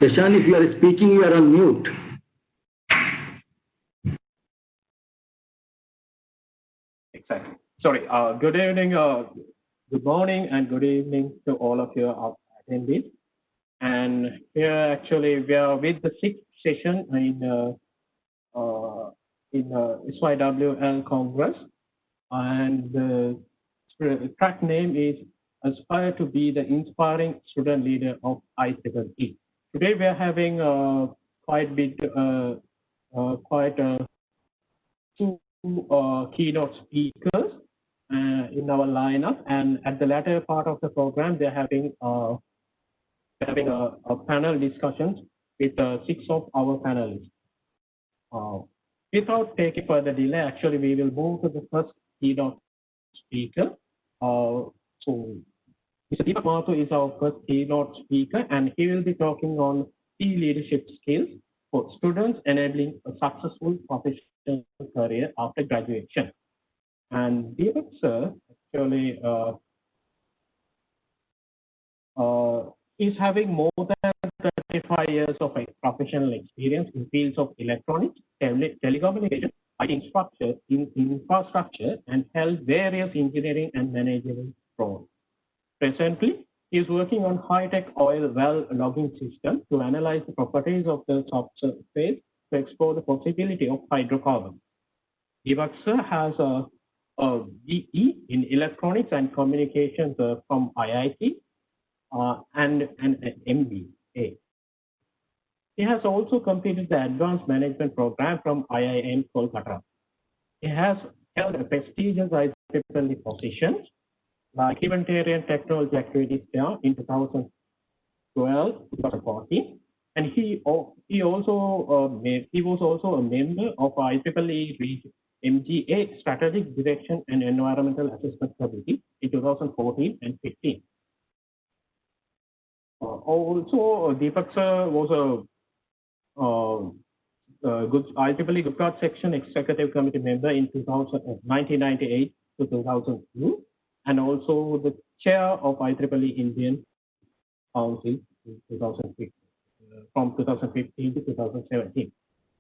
Prashant, if you are speaking, you are on mute. Exactly. Sorry. Good evening, good morning, and good evening to all of your attendees. And here, actually, we are with the 6th session in SYWL Congress, and the track name is Aspire to be the Inspiring Student Leader of IEEE. Today, we are having two keynote speakers in our lineup, and at the latter part of the program, they're having a panel discussions with 6 of our panelists. Without taking further delay, actually, we will move to the first keynote speaker. So, Mr. Deepak Mathur is our first keynote speaker, and he will be talking on key leadership skills for students enabling a successful professional career after graduation. And Deepak sir actually is having more than 35 years of professional experience in fields of electronics, telecommunication, infrastructure, and held various engineering and managerial roles. Presently, he is working on high-tech oil well logging system to analyze the properties of the subsurface to explore the possibility of hydrocarbons. Deepak sir has a BE in electronics and communications from IIT and an MBA. He has also completed the Advanced Management Program from IIM Kolkata. He has held prestigious IEEE positions like Humanitarian Technology Activities there in 2012-2014, and he was also a member of IEEE MGA Strategic Direction and Environmental Assessment Committee in 2014 and 15. Also, Deepak sir was a good IEEE Good Card Section Executive Committee member in 1998 to 2002, and also the chair of IEEE Indian Council in 2015, from 2015 to 2017.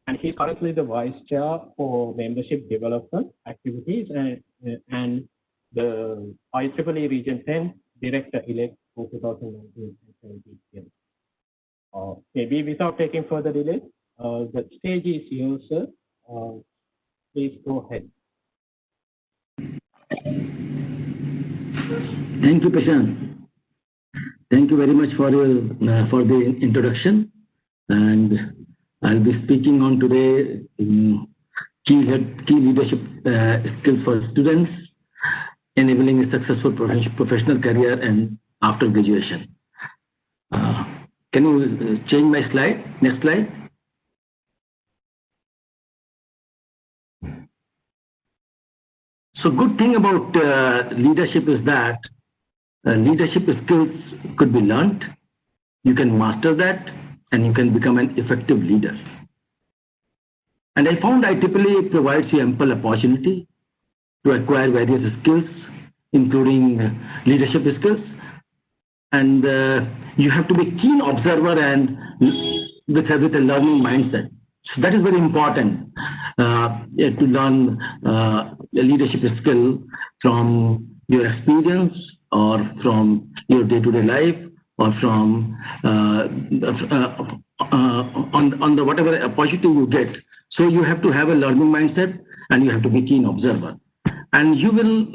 And he's currently the vice chair for membership development activities and the IEEE Region 10 director-elect for 2019 and 2020. Maybe without taking further delay, the stage is yours, sir. Please go ahead. Thank you, Prashant. Thank you very much for the introduction. And I'll be speaking on today key leadership skills for students, enabling a successful professional career and after graduation. Can you change my slide? Next slide. So good thing about leadership is that leadership skills could be learned. You can master that, and you can become an effective leader. And I found IEEE provides you ample opportunity to acquire various skills, including leadership skills. And you have to be a keen observer and with a learning mindset. So that is very important to learn a leadership skill from your experience or from your day-to-day life or from on the whatever opportunity you get. So you have to have a learning mindset and you have to be a keen observer. And you will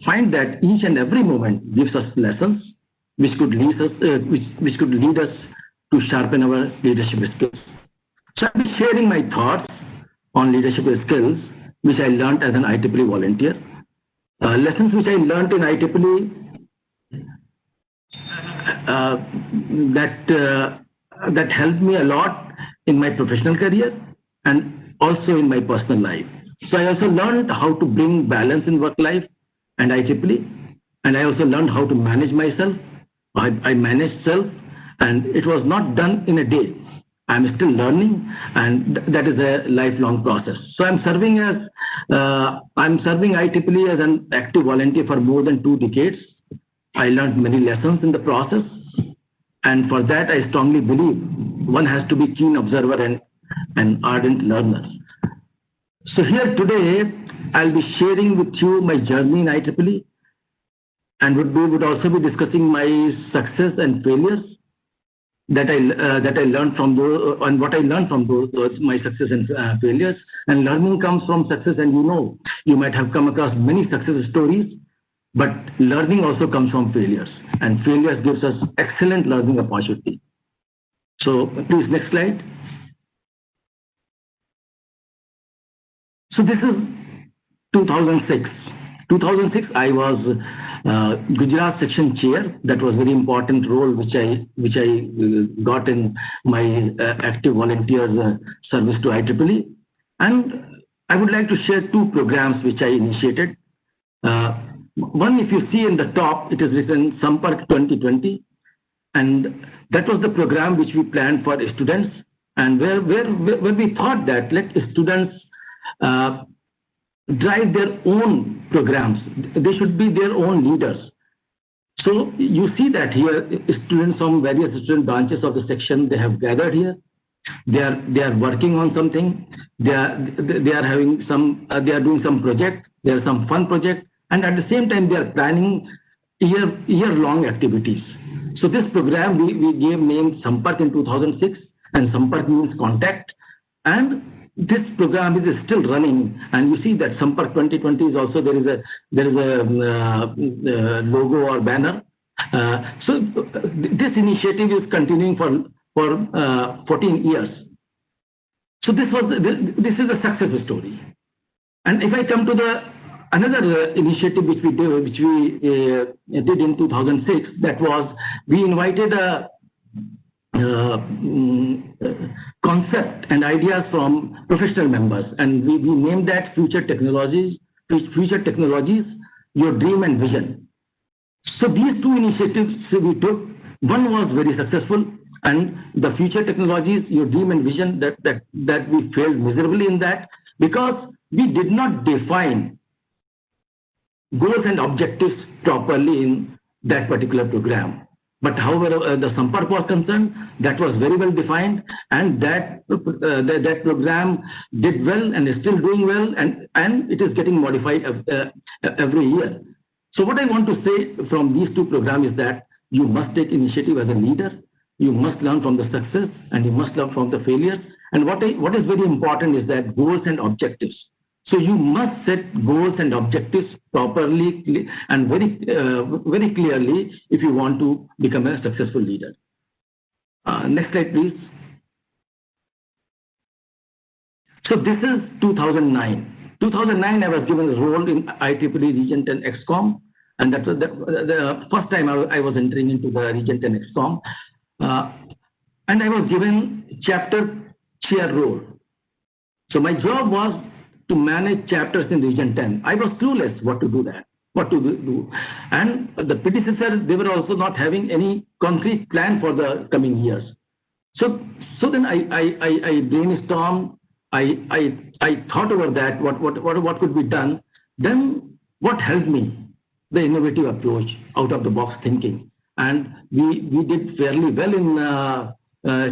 find that each and every moment gives us lessons which could lead us, which could lead us to sharpen our leadership skills. So I'll be sharing my thoughts on leadership skills, which I learned as an IEEE volunteer. Lessons which I learned in IEEE that helped me a lot in my professional career and also in my personal life. So I also learned how to bring balance in work life and IEEE, and I also learned how to manage myself. I managed self, and it was not done in a day. I'm still learning, and that is a lifelong process. So I'm serving IEEE as an active volunteer for more than 2 decades. I learned many lessons in the process, and for that I strongly believe one has to be keen observer and ardent learner. So here today, I'll be sharing with you my journey in IEEE, and we would also be discussing my success and failures that I learned from those, and what I learned from those my success and failures. And learning comes from success, and you might have come across many success stories, but learning also comes from failures, and failures gives us excellent learning opportunity. So please, next slide. So this is 2006. 2006, I was Gujarat section chair. That was a very important role which I got in my active volunteer service to IEEE. And I would like to share two programs which I initiated. One, if you see in the top, it is written Sampark 2020, and that was the program which we planned for students, and where we thought that let students drive their own programs. They should be their own leaders. So you see that here, students from various different branches of the section, they have gathered here. They are working on something. They are having some. They are doing some project. There are some fun project, and at the same time they are planning year-long activities. So this program we gave name Sampark in 2006, and Sampark means contact, and this program is still running, and you see that Sampark 2020 is also there is a logo or banner. So this initiative is continuing for 14 years. So this is a success story. And if I come to another initiative which we did in 2006, that was we invited a concept and ideas from professional members, and we named that Future Technologies, Your Dream and Vision. So these two initiatives we took. One was very successful, and the Future Technologies, Your Dream and Vision, that we failed miserably in that, because we did not define goals and objectives properly in that particular program. But however, the Sampark was concerned, that was very well defined, and that program did well and is still doing well, and it is getting modified every year. So what I want to say from these two programs is that you must take initiative as a leader, you must learn from the success, and you must learn from the failures. And what is very important is that goals and objectives. So you must set goals and objectives properly and very clearly if you want to become a successful leader. Next slide, please. So this is 2009. 2009, I was given a role in IEEE Region 10 XCOM, and that was the first time I was entering into the Region 10 XCOM. And I was given chapter chair role. So my job was to manage chapters in Region 10. I was clueless what to do. And the predecessors, they were also not having any concrete plan for the coming years. So then I brainstormed. I thought over that what could be done. Then what helped me? The innovative approach, out of the box thinking. And we did fairly well in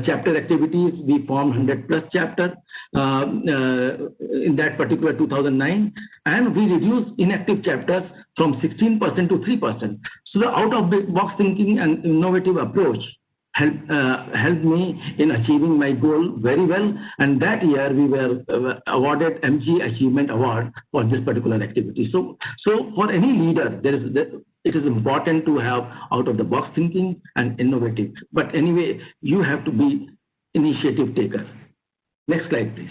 chapter activities. We formed 100+ chapters in that particular 2009, and we reduced inactive chapters from 16% to 3%. So the out-of-the-box thinking and innovative approach helped me in achieving my goal very well. And that year we were awarded MG Achievement Award for this particular activity. So for any leader, it is important to have out-of-the-box thinking and innovative. But anyway, you have to be initiative taker. Next slide, please.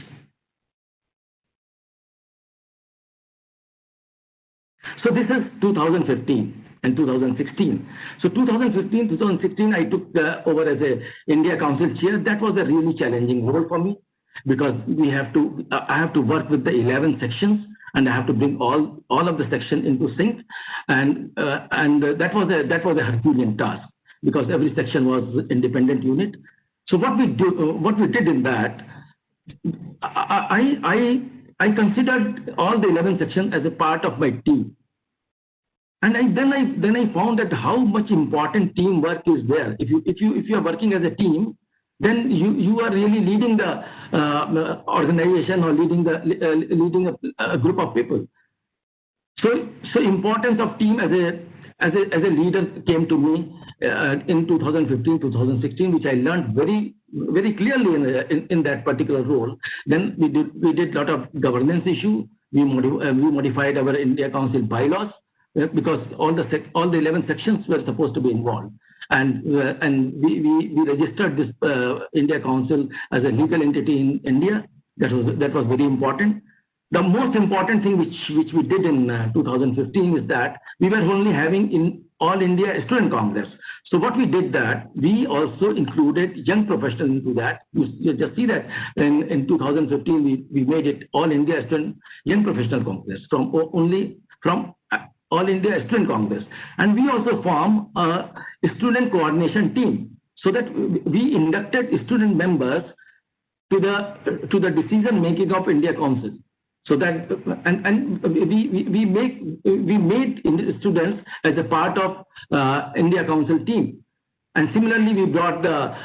So this is 2015 and 2016. So 2015, 2016, I took over as a India Council chair. That was a really challenging role for me, because I have to work with the 11 sections, and I have to bring all of the section into sync, and that was a Herculean task, because every section was independent unit. So what we did in that, I considered all the 11 sections as a part of my team, and then I found that how much important teamwork is there. If you are working as a team, then you are really leading the organization or leading a group of people. So importance of team as a leader came to me in 2015, 2016, which I learned very clearly in that particular role. Then we did lot of governance issue. We modified our India Council bylaws because all the 11 sections were supposed to be involved. And we registered this India Council as a legal entity in India. That was very important. The most important thing which we did in 2015 is that we were only having in All India Student Congress. So what we did that, we also included young professionals into that. You just see that in 2015, we made it All India Student Young Professional Congress from All India Student Congress. And we also formed a student coordination team so that we inducted student members to the decision making of India Council. So that and we made students as a part of India Council team, and similarly we brought a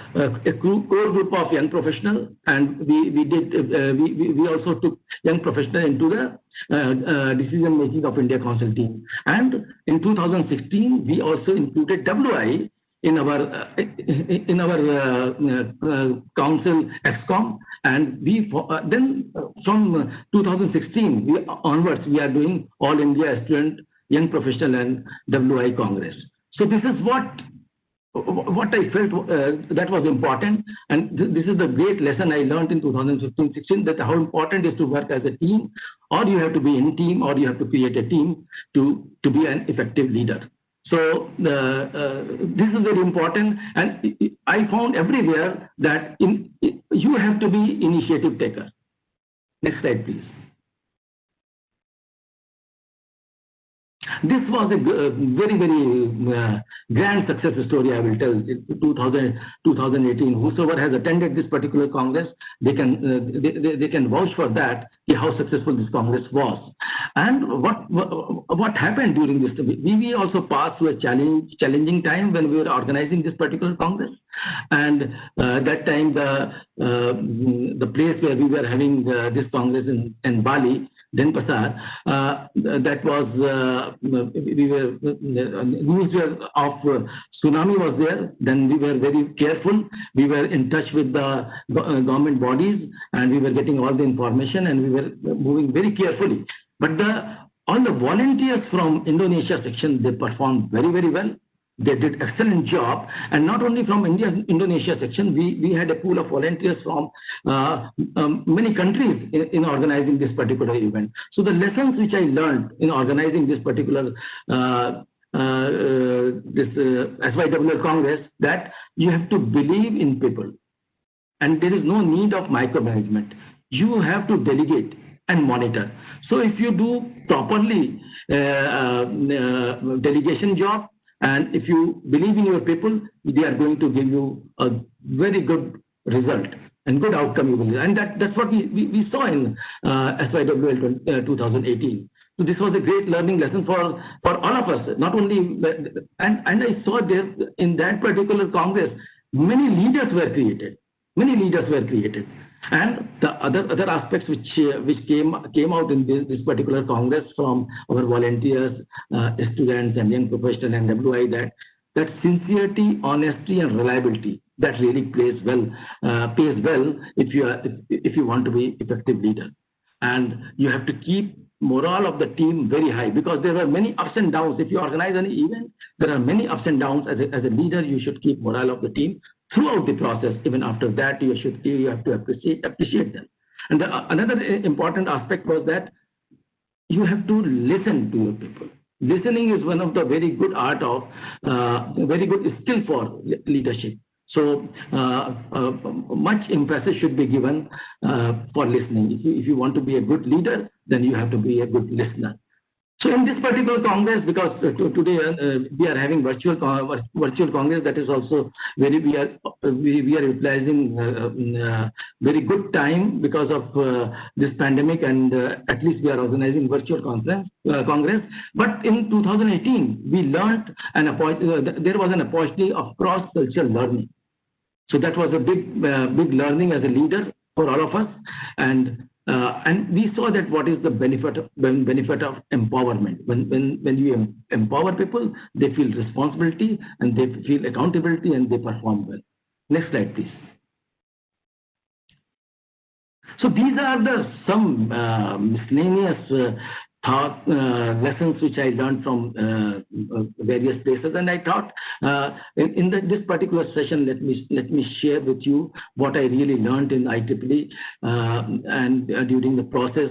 core group of young professionals, and we also took young professionals into the decision making of India Council team. And in 2016 we also included WI in our council EXCOM, and then from 2016 onwards we are doing All India Student Young Professional and WI Congress. So this is what I felt that was important, and this is the great lesson I learned in 2015-16, that how important it is to work as a team, or you have to be in team, or you have to create a team to be an effective leader. So this is very important, and I found everywhere that you have to be initiative taker. Next slide, please. This was a very grand success story I will tell. In 2018, whosoever has attended this particular Congress, they can vouch for that, how successful this Congress was. And what happened during this? We also passed through a challenging time when we were organizing this particular Congress. And that time the place where we were having this Congress in Bali, Denpasar, that was news of tsunami was there. Then we were very careful. We were in touch with the government bodies, and we were getting all the information, and we were moving very carefully. But all the volunteers from Indonesia section, they performed very well. They did excellent job, and not only from Indonesia section, we had a pool of volunteers from many countries in organizing this particular event. So the lessons which I learned in organizing this particular SYWL Congress, that you have to believe in people, and there is no need of micromanagement. You have to delegate and monitor. So if you do properly delegation job, and if you believe in your people, they are going to give you a very good result and good outcome you will. And that's what we saw in SYWL 2018. So this was a great learning lesson for all of us. Not only and I saw there in that particular Congress, many leaders were created. And the other aspects which came out in this particular Congress from our volunteers, students and young professionals and WI, that sincerity, honesty and reliability, that really pays well if you want to be effective leader. And you have to keep morale of the team very high, because there are many ups and downs. If you organize any event, there are many ups and downs. As a leader, you should keep morale of the team throughout the process. Even after that, you have to appreciate them. And another important aspect was that you have to listen to your people. Listening is one of the very good art of very good skill for leadership. So much emphasis should be given for listening. If you want to be a good leader, then you have to be a good listener. So in this particular Congress, because today we are having virtual Congress, that is also we are utilizing very good time because of this pandemic, and at least we are organizing virtual Congress. But in 2018, we learned there was an opportunity of cross-cultural learning. So that was a big learning as a leader for all of us, and we saw that what is the benefit of empowerment. When you empower people, they feel responsibility and they feel accountability and they perform well. Next slide, please. So these are some miscellaneous lessons which I learned from various places, and I thought in this particular session, let me share with you what I really learned in IEEE and during the process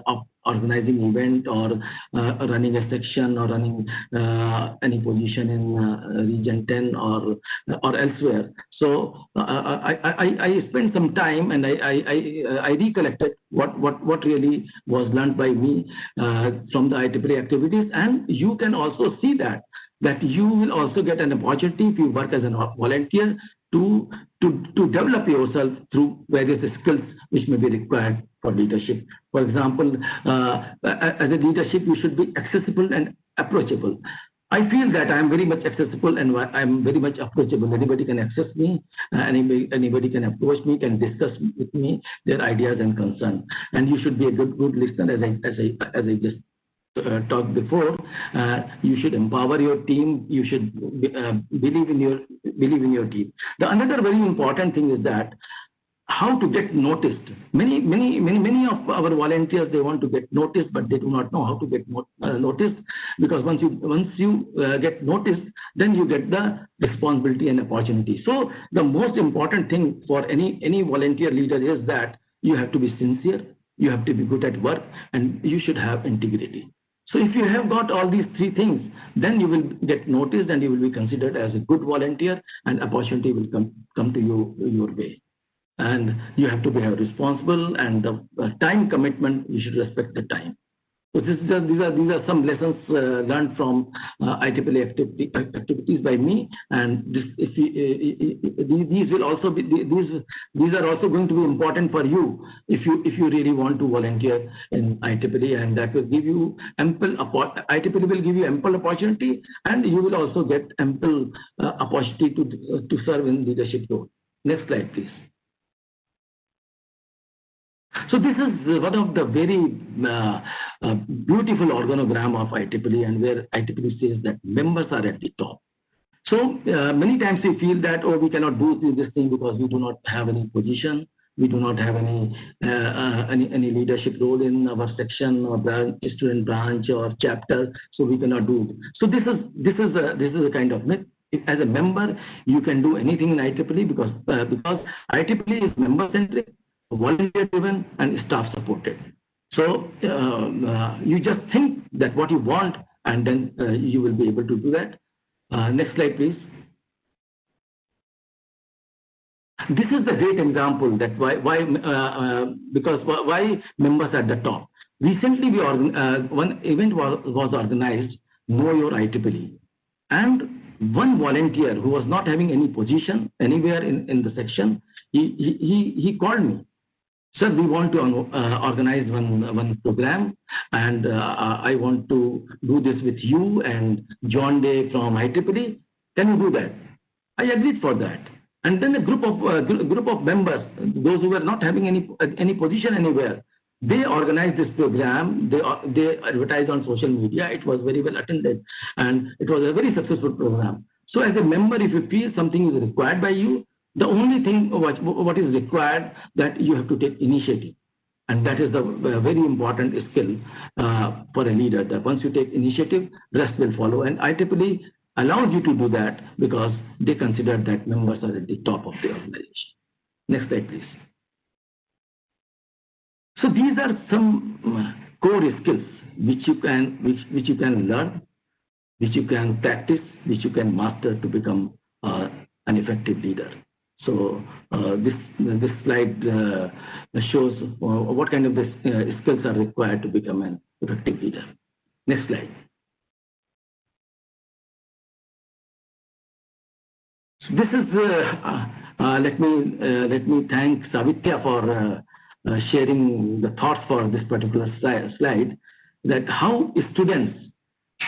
of organizing event or running a section or running any position in region 10 or elsewhere. So I spent some time and I recollected what really was learned by me from the IEEE activities, and you can also see that you will also get an opportunity if you work as a volunteer to develop yourself through various skills which may be required for leadership. For example, as a leadership, you should be accessible and approachable. I feel that I am very much accessible and I am very much approachable. Anybody can access me, anybody can approach me, can discuss with me their ideas and concerns. And you should be a good listener, as I just talked before. You should empower your team. You should believe in your team. The another very important thing is that how to get noticed. Many of our volunteers, they want to get noticed, but they do not know how to get noticed, because once you get noticed, then you get the responsibility and opportunity. So the most important thing for any volunteer leader is that you have to be sincere, you have to be good at work, and you should have integrity. So if you have got all these three things, then you will get noticed and you will be considered as a good volunteer, and opportunity will come to you your way. And you have to be responsible, and the time commitment, you should respect the time. So these are some lessons learned from IEEE activities by me, and these will also be these are also going to be important for you if you really want to volunteer in IEEE, and that will give you IEEE will give you ample opportunity, and you will also get ample opportunity to serve in leadership role. Next slide, please. So this is one of the very beautiful organogram of IEEE, and where IEEE says that members are at the top. So many times we feel that, oh, we cannot do this thing because we do not have any position, we do not have any leadership role in our section or student branch or chapter, so we cannot do it. So this is a kind of myth. As a member, you can do anything in IEEE because IEEE is member centric, volunteer driven, and staff supported. So you just think that what you want, and then you will be able to do that. Next slide, please. This is the great example that why members are at the top. Recently, one event was organized, Know Your IEEE, and one volunteer who was not having any position anywhere in the section, he called me. Sir, we want to organize one program, and I want to do this with you and John Day from IEEE. Can you do that? I agreed for that. And then a group of members, those who were not having any position anywhere, they organized this program. They advertised on social media. It was very well attended, and it was a very successful program. So as a member, if you feel something is required by you, the only thing what is required, that you have to take initiative, and that is the very important skill for a leader. That once you take initiative, rest will follow. And IEEE allows you to do that because they consider that members are at the top of the organization. Next slide, please. So these are some core skills which you can learn, which you can practice, which you can master to become an effective leader. So this slide shows what kind of skills are required to become an effective leader. Next slide. So this is let me thank Savitya for sharing the thoughts for this particular slide. That how students,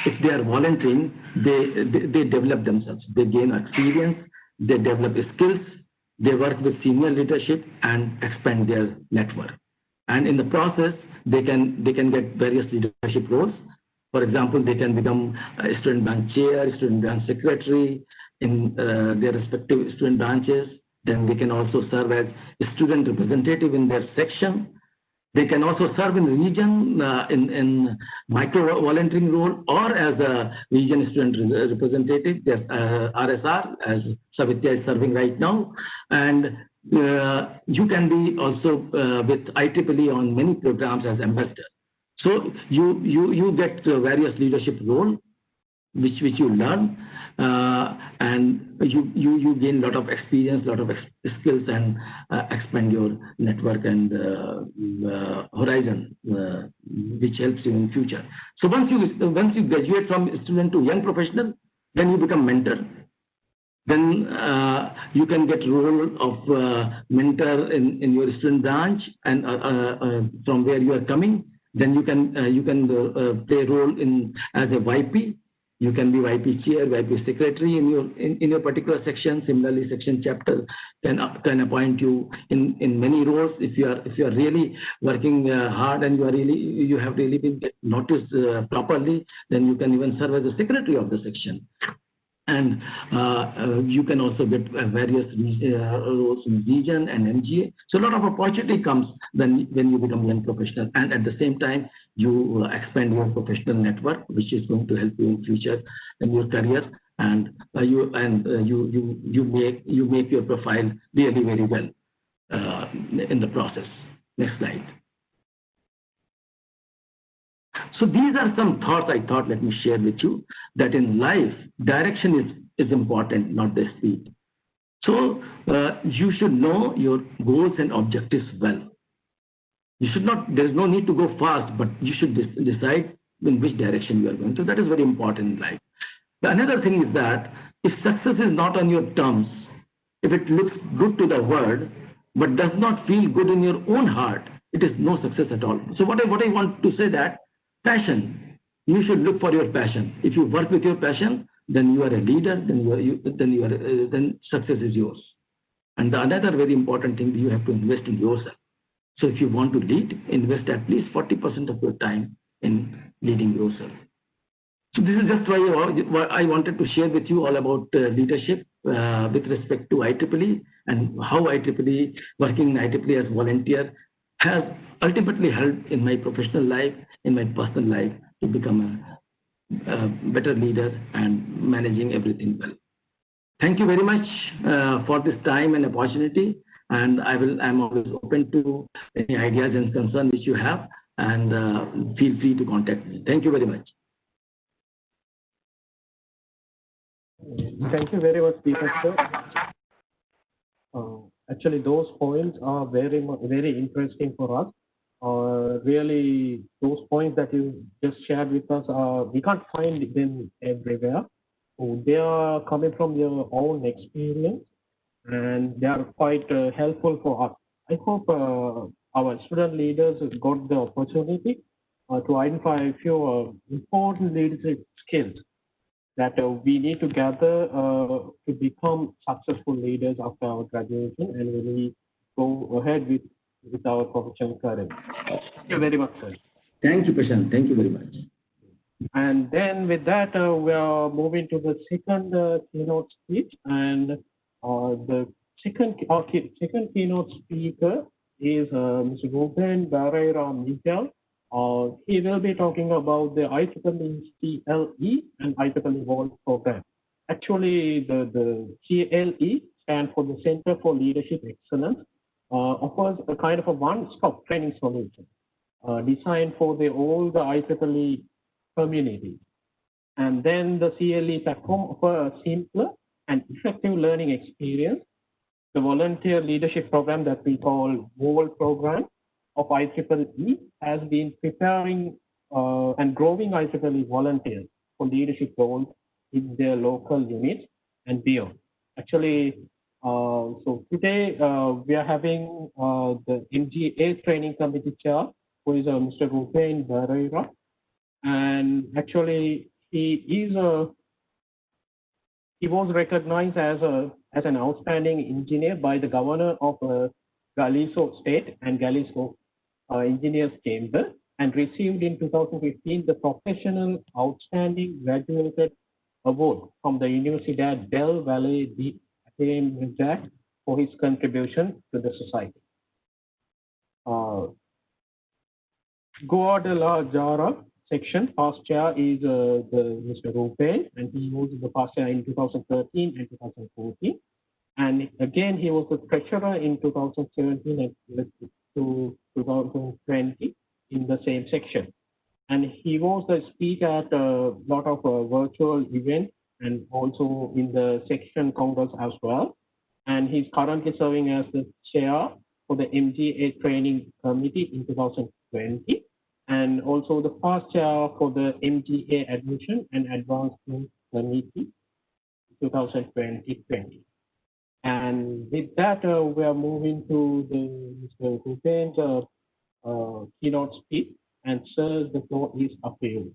if they are volunteering, they develop themselves, they gain experience, they develop skills, they work with senior leadership and expand their network. And in the process, they can get various leadership roles. For example, they can become a student branch chair, student branch secretary in their respective student branches. Then they can also serve as a student representative in their section. They can also serve in region in micro volunteering role or as a region student representative. There's RSR, as Savitya is serving right now. And you can be also with IEEE on many programs as ambassador. So you get various leadership role which you learn, and you gain a lot of experience, lot of skills, and expand your network and horizon, which helps you in future. So once you graduate from student to young professional, then you become mentor. Then you can get role of mentor in your student branch, and from where you are coming. Then you can play role in as a YP. You can be YP chair, YP secretary in your particular section. Similarly, section chapter can appoint you in many roles. If you are really working hard and you have really been noticed properly, then you can even serve as a secretary of the section. And you can also get various roles in region and MGA. So a lot of opportunity comes when you become young professional, and at the same time you expand your professional network, which is going to help you in future in your career, and you make your profile really very well in the process. Next slide. So these are some thoughts I thought let me share with you, that in life, direction is important, not the speed. So you should know your goals and objectives well. You should not, there is no need to go fast, but you should decide in which direction you are going. So that is very important in life. The another thing is that if success is not on your terms, if it looks good to the world, but does not feel good in your own heart, it is no success at all. So what I want to say that, passion. You should look for your passion. If you work with your passion, then you are a leader. Then success is yours. And the another very important thing, you have to invest in yourself. So if you want to lead, invest at least 40% of your time in leading yourself. So this is just why I wanted to share with you all about leadership with respect to IEEE and how IEEE, working in IEEE as volunteer, has ultimately helped in my professional life, in my personal life, to become a better leader and managing everything well. Thank you very much for this time and opportunity, and I'm always open to any ideas and concerns which you have, and feel free to contact me. Thank you very much. Thank you very much, Deepak sir. Actually, those points are very interesting for us. Really, those points that you just shared with us, we can't find them everywhere. So they are coming from your own experience, and they are quite helpful for us. I hope our student leaders got the opportunity to identify a few important leadership skills that we need to gather to become successful leaders after our graduation and really go ahead with our professional career. Thank you very much, sir. Thank you, Prashant. Thank you very much. And then with that, we are moving to the second keynote speech. And the second keynote speaker is Mr. Ruben Barreira Miguel. He will be talking about the IEEE CLE and IEEE World program. Actually, the CLE stands for the Center for Leadership Excellence, offers a kind of a one-stop training solution designed for all the IEEE community. And then the CLE platform offers a simpler and effective learning experience. The volunteer leadership program that we call World program of IEEE has been preparing and growing IEEE volunteers for leadership roles in their local units and beyond. Actually, so today we are having the MGA training committee chair, who is Mr. Ruben Barreira, and actually he he was recognized as an outstanding engineer by the governor of Galiso State and Galiso Engineers Chamber, and received in 2015 the Professional Outstanding Graduated Award from the Universidad del Valle de Trinidad for his contribution to the society. Guadalajara section past chair is Mr. Rupen, and he was the past chair in 2013 and 2014. And again, he was the treasurer in 2017 and to 2020 in the same section. And he was the speaker at a lot of virtual events and also in the section congress as well. And he's currently serving as the chair for the MGA training committee in 2020, and also the past chair for the MGA admission and advancement committee 2020. And with that, we are moving to the Mr. Rupen's keynote speech. And sir, the floor is up to you.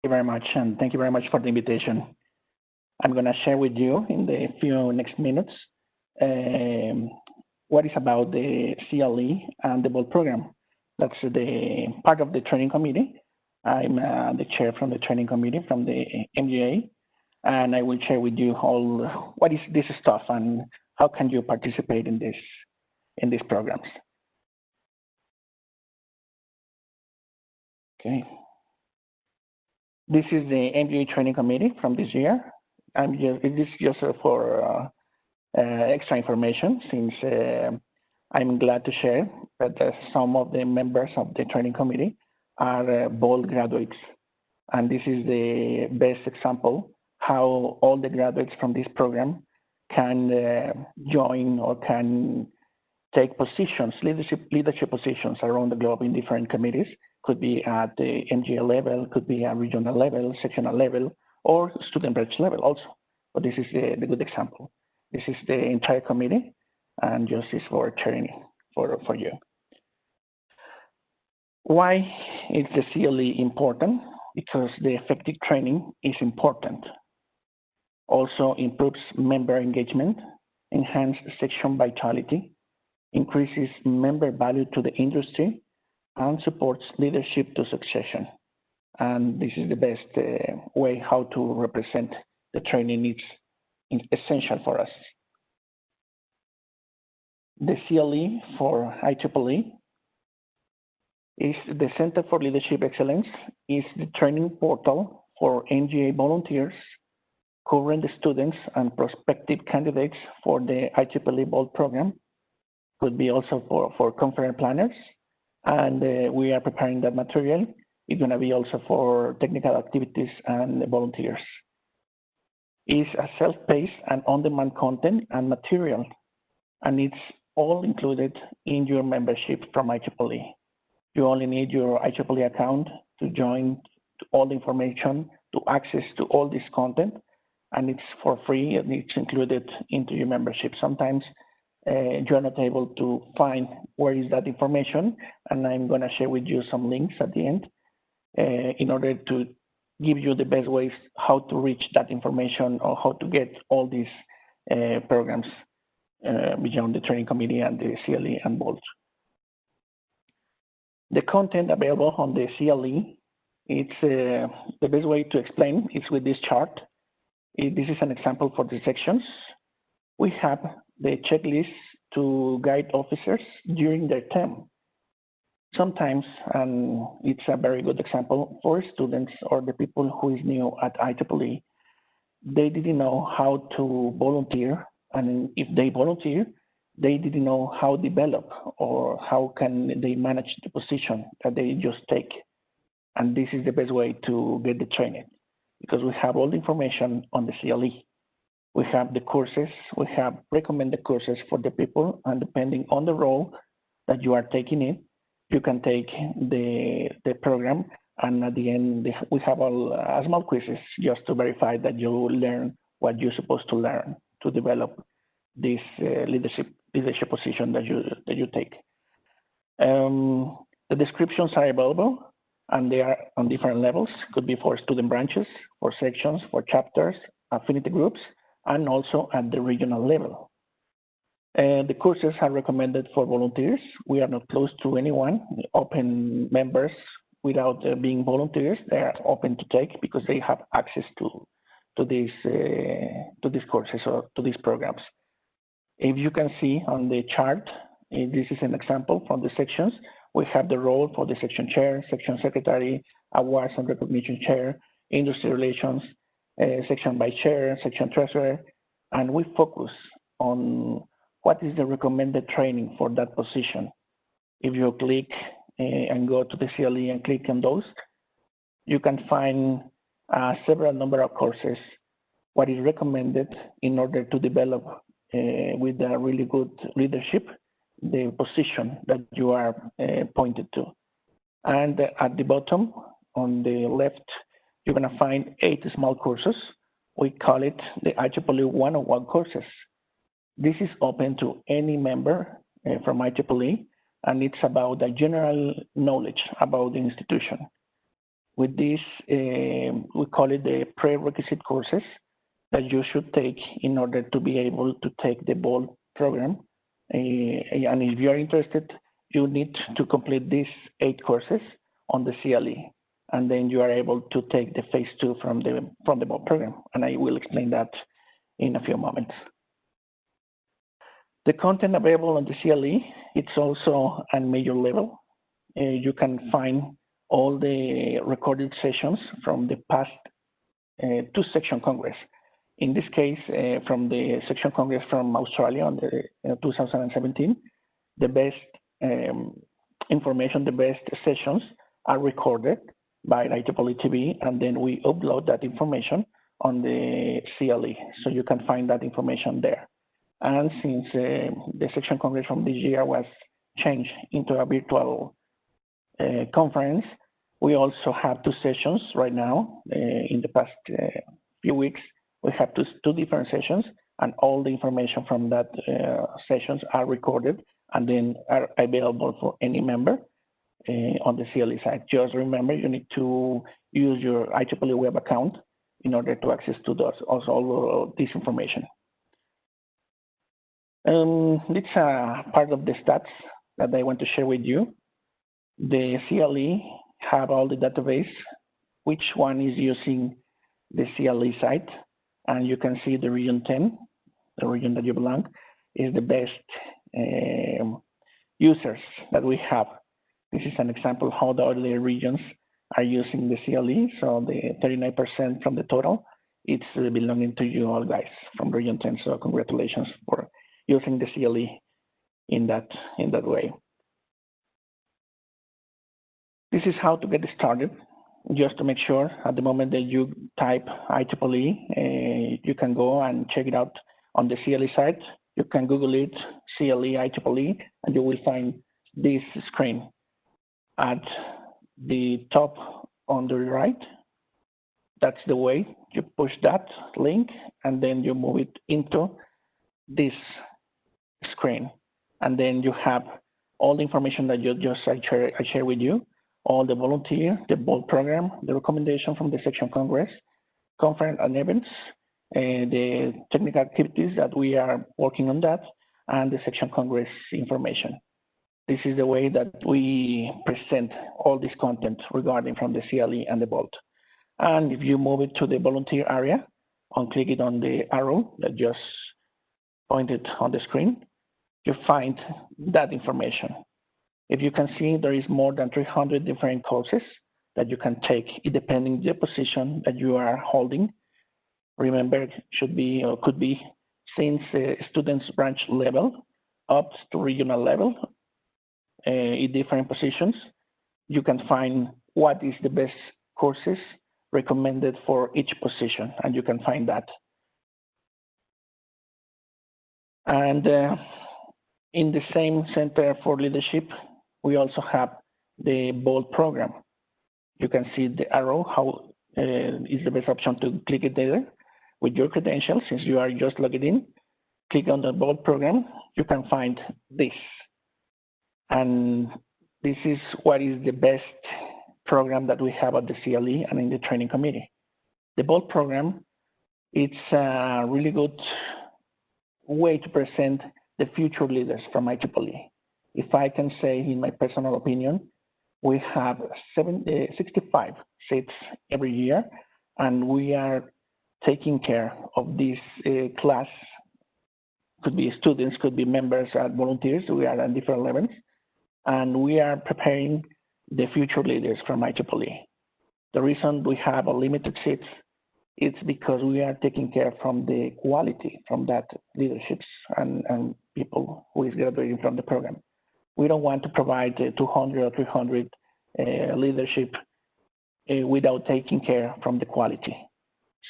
Thank you very much, and thank you very much for the invitation. I'm going to share with you in the few next minutes what is about the CLE and the BOLD program. That's the part of the training committee. I'm the chair from the training committee from the MGA, and I will share with you all what is this stuff and how can you participate in these programs. Okay. This is the MGA training committee from this year. It is just for extra information, since I'm glad to share that some of the members of the training committee are BOLD graduates. And this is the best example how all the graduates from this program can join or can take positions, leadership positions around the globe in different committees. Could be at the MGA level, could be at regional level, sectional level, or student branch level also. But this is the good example. This is the entire committee, and just is for training for you. Why is the CLE important? Because the effective training is important. Also improves member engagement, enhances section vitality, increases member value to the industry, and supports leadership to succession. And this is the best way how to represent the training needs, essential for us. The CLE for IEEE is the Center for Leadership Excellence, is the training portal for MGA volunteers, current students, and prospective candidates for the IEEE BOLD program. Could be also for conference planners. And we are preparing that material. It's going to be also for technical activities and volunteers. It's a self-paced and on-demand content and material, and it's all included in your membership from IEEE. You only need your IEEE account to join to all the information, to access to all this content, and it's for free, and it's included into your membership. Sometimes you're not able to find where is that information, and I'm going to share with you some links at the end in order to give you the best ways how to reach that information or how to get all these programs beyond the training committee and the CLE and BOLD. The content available on the CLE, it's the best way to explain is with this chart. This is an example for the sections. We have the checklist to guide officers during their term. Sometimes, and it's a very good example for students or the people who is new at IEEE, they didn't know how to volunteer, and if they volunteer, they didn't know how to develop or how can they manage the position that they just take. And this is the best way to get the training, because we have all the information on the CLE. We have the courses, we have recommended courses for the people, and depending on the role that you are taking in, you can take the program, and at the end, we have all small quizzes just to verify that you learn what you're supposed to learn to develop this leadership position that you take. The descriptions are available. and they are on different levels. Could be for student branches, for sections, for chapters, affinity groups, and also at the regional level. The courses are recommended for volunteers. We are not closed to anyone. Open members without being volunteers, they are open to take because they have access to these courses or to these programs. If you can see on the chart, this is an example from the sections. We have the role for the section chair, section secretary, awards and recognition chair, industry relations, section vice chair, section treasurer, and we focus on what is the recommended training for that position. If you click and go to the CLE and click on those, you can find several number of courses, what is recommended in order to develop with a really good leadership, the position that you are pointed to. And at the bottom, on the left, you're gonna find 8 small courses. We call it the IEEE 101 courses. This is open to any member from IEEE, and it's about the general knowledge about the institution. With this, we call it the prerequisite courses that you should take in order to be able to take the BOLD program. And if you're interested, you need to complete these 8 courses on the CLE, and then you are able to take the phase 2 from the BOLD program. And I will explain that in a few moments. The content available on the CLE, it's also at major level. You can find all the recorded sessions from the past 2 section congress. In this case, from the section congress from Australia on the 2017, the best information, the best sessions are recorded by IEEE TV, and then we upload that information on the CLE. So you can find that information there. And since the section congress from this year was changed into a virtual conference, we also have 2 sessions right now. In the past few weeks, we have two different sessions, and all the information from that sessions are recorded and then are available for any member on the CLE site. Just remember, you need to use your IEEE web account in order to access to those, also all of this information. It's a part of the stats that I want to share with you. The CLE have all the database, which one is using the CLE site, and you can see the region 10, the region that you belong, is the best users that we have. This is an example of how the other regions are using the CLE. So the 39% from the total, it's belonging to you all guys from region 10. So congratulations for using the CLE in that way. This is how to get started. Just to make sure, at the moment that you type IEEE, you can go and check it out on the CLE site. You can Google it, CLE IEEE, and you will find this screen. At the top on the right, that's the way you push that link, and then you move it into this screen. And then you have all the information that I share with you, all the volunteer, the BOLD program, the recommendation from the section congress, conference and events, the technical activities that we are working on that, and the section congress information. This is the way that we present all this content regarding from the CLE and the BOLD. And if you move it to the volunteer area, click it on the arrow that just pointed on the screen, you find that information. If you can see, there is more than 300 different courses that you can take, depending on the position that you are holding. Remember, it should be or could be since students branch level up to regional level in different positions. You can find what is the best courses recommended for each position, and you can find that. And in the same Center for Leadership, we also have the BOLD program. You can see the arrow, how is the best option to click it there with your credentials. Since you are just logged in, click on the BOLD program, you can find this. And this is what is the best program that we have at the CLE and in the training committee. The BOLT program, it's a really good way to present the future leaders from IEEE. If I can say, in my personal opinion, we have 65 seats every year, and we are taking care of this class. Could be students, could be members, volunteers. We are at different levels, and we are preparing the future leaders from IEEE. The reason we have a limited seats, it's because we are taking care from the quality from that leaderships and people who is graduating from the program. We don't want to provide 200 or 300 leadership without taking care from the quality.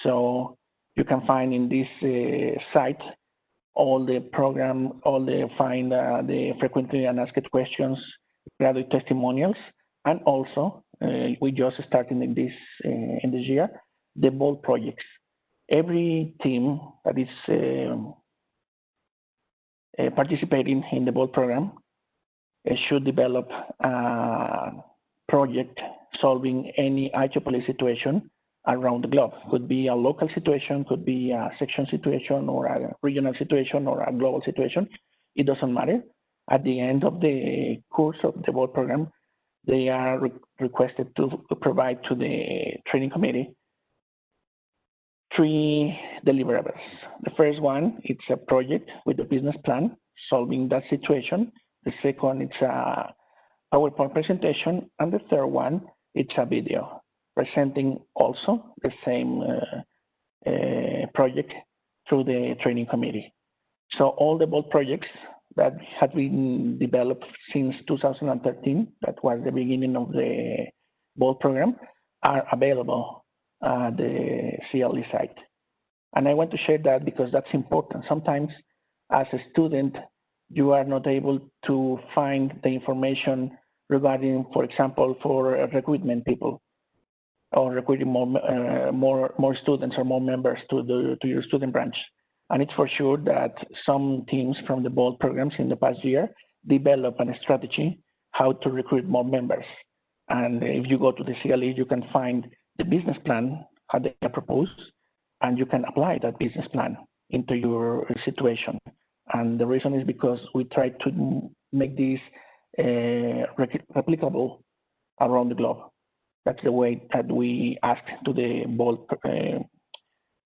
So you can find in this site all the program, the frequently unasked questions, graduate testimonials, and also we just started in this year the BOLT projects. Every team that is participating in the BOLT program should develop a project solving any IEEE situation around the globe. Could be a local situation, could be a section situation, or a regional situation, or a global situation. It doesn't matter. At the end of the course of the BOLT program, they are requested to provide to the training committee 3 deliverables. The first one, it's a project with a business plan solving that situation. The second, it's a PowerPoint presentation. And the third one, it's a video presenting also the same project through the training committee. So all the BOLT projects that have been developed since 2013, that was the beginning of the BOLT program, are available at the CLE site. And I want to share that because that's important. Sometimes as a student, you are not able to find the information regarding, for example, for recruitment people, or recruiting more students or more members to your student branch. And it's for sure that some teams from the BOLT programs in the past year develop a strategy how to recruit more members. And if you go to the CLE, you can find the business plan, how they are proposed, and you can apply that business plan into your situation. And the reason is because we try to make this replicable around the globe. That's the way that we ask to the BOLT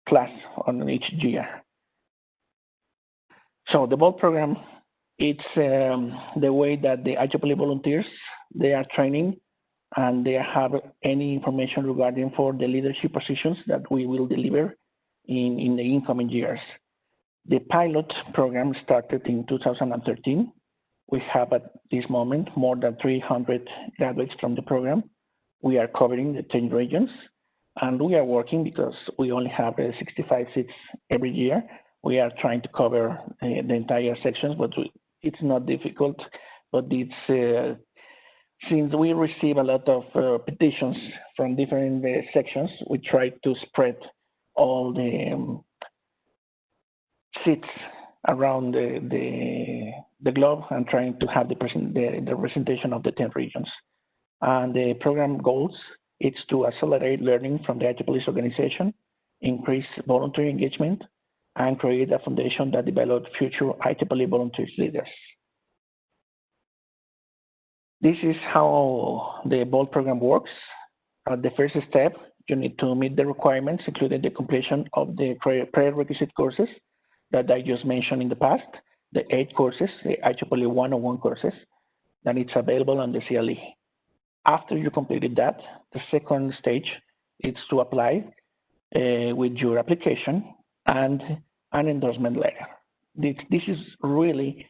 class on each year. So the BOLT program, it's the way that the IEEE volunteers, they are training and they have any information regarding for the leadership positions that we will deliver in the incoming years. The pilot program started in 2013. We have at this moment more than 300 graduates from the program. We are covering the 10 regions, and we are working because we only have 65 seats every year. We are trying to cover the entire sections, but it's not difficult. But it's since we receive a lot of petitions from different sections, we try to spread all the seats around the globe and trying to have the representation of the 10 regions. And the program goals, it's to accelerate learning from the IEEE organization, increase volunteer engagement, and create a foundation that develops future IEEE volunteer leaders. This is how the BOLT program works. The first step, you need to meet the requirements, including the completion of the prerequisite courses that I just mentioned in the past, the 8 courses, the IEEE 101 courses, that it's available on the CLE. After you completed that, the second stage is to apply with your application and an endorsement letter. This is really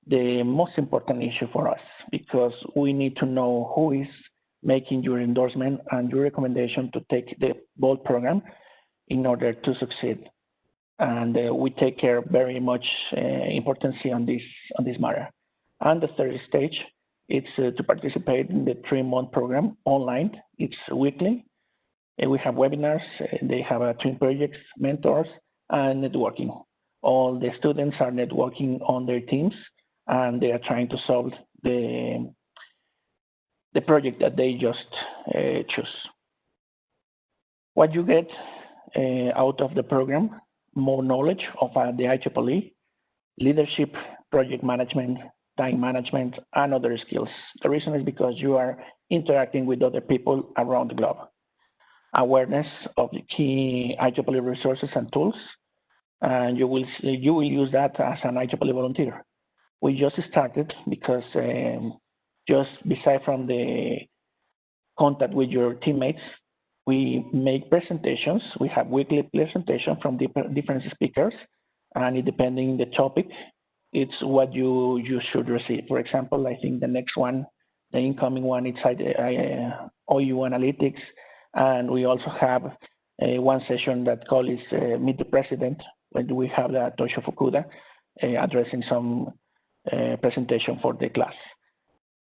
the most important issue for us because we need to know who is making your endorsement and your recommendation to take the BOLT program in order to succeed. And we take care very much importance on this matter. And the third stage, it's to participate in the 3-month program online. It's weekly. We have webinars. They have twin projects, mentors, and networking. All the students are networking on their teams, and they are trying to solve the the project that they just choose. What you get out of the program: more knowledge of the IEEE, leadership, project management, time management, and other skills. The reason is because you are interacting with other people around the globe. Awareness of the key IEEE resources and tools, and you will use that as an IEEE volunteer. We just started because just beside from the contact with your teammates, we make presentations. We have weekly presentations from different speakers, and depending on the topic, it's what you should receive. For example, I think the next one, the incoming one, it's OU Analytics, and we also have one session that called Meet the President, when we have Toshio Fukuda addressing some presentation for the class.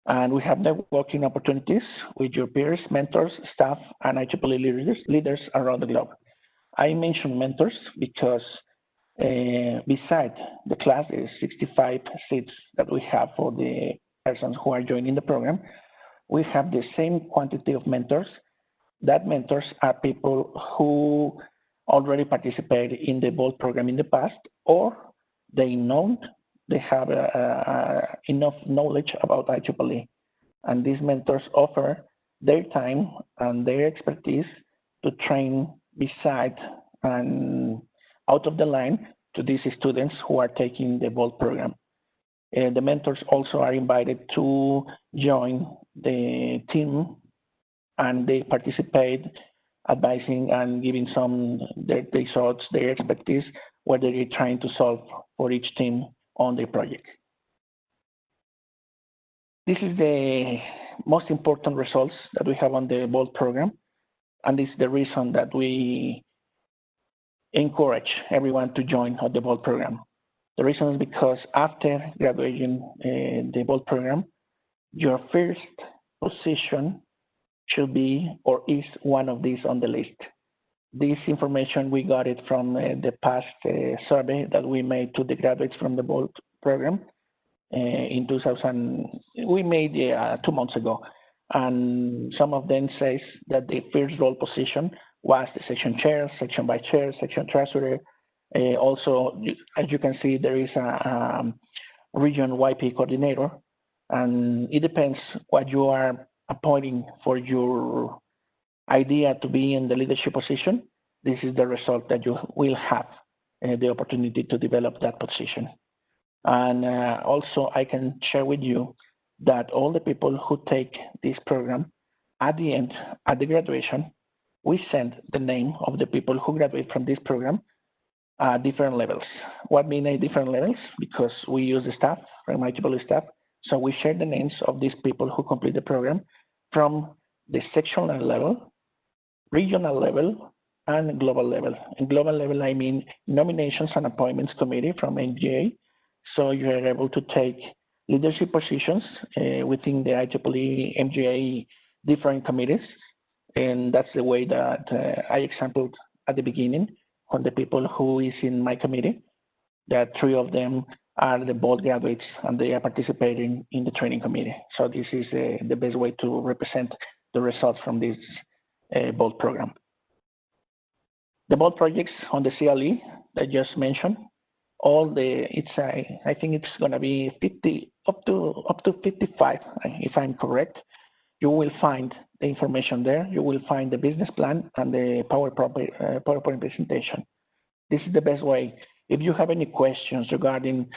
And we have networking opportunities with your peers, mentors, staff, and IEEE leaders around the globe. I mention mentors because beside the class is 65 seats that we have for the persons who are joining the program. We have the same quantity of mentors. That mentors are people who already participated in the VOLT program in the past, or they have enough knowledge about IEEE. And these mentors offer their time and their expertise to train beside and out of the line to these students who are taking the VOLT program. The mentors also are invited to join the team, and they participate, advising and giving their thoughts, their expertise, what they're trying to solve for each team on the project. This is the most important results that we have on the VOLT program, and this is the reason that we encourage everyone to join the VOLT program. The reason is because after graduating the VOLT program, your first position should be or is one of these on the list. This information, we got it from the past survey that we made to the graduates from the VOLT program in 2 months ago. And some of them says that the first role position was the section chair, section vice chair, section treasurer. Also, as you can see, there is a region YP coordinator, and it depends what you are appointing for your idea to be in the leadership position. This is the result that you will have the opportunity to develop that position. And also, I can share with you that all the people who take this program, at the end, at the graduation, we send the name of the people who graduate from this program at different levels. What mean at different levels? Because we use the staff, from IEEE staff, so we share the names of these people who complete the program from the sectional level, regional level, and global level. In global level, I mean nominations and appointments committee from NGA. So you are able to take leadership positions within the IEEE MGA different committees. And that's the way that I exampled at the beginning on the people who is in my committee, that 3 of them are the VOLT graduates and they are participating in the training committee. So this is the best way to represent the results from this VOLT program. The VOLT projects on the CLE that I just mentioned, I think it's going to be 50 up to 55, if I'm correct. You will find the information there. You will find the business plan and the PowerPoint presentation. This is the best way. If you have any questions regarding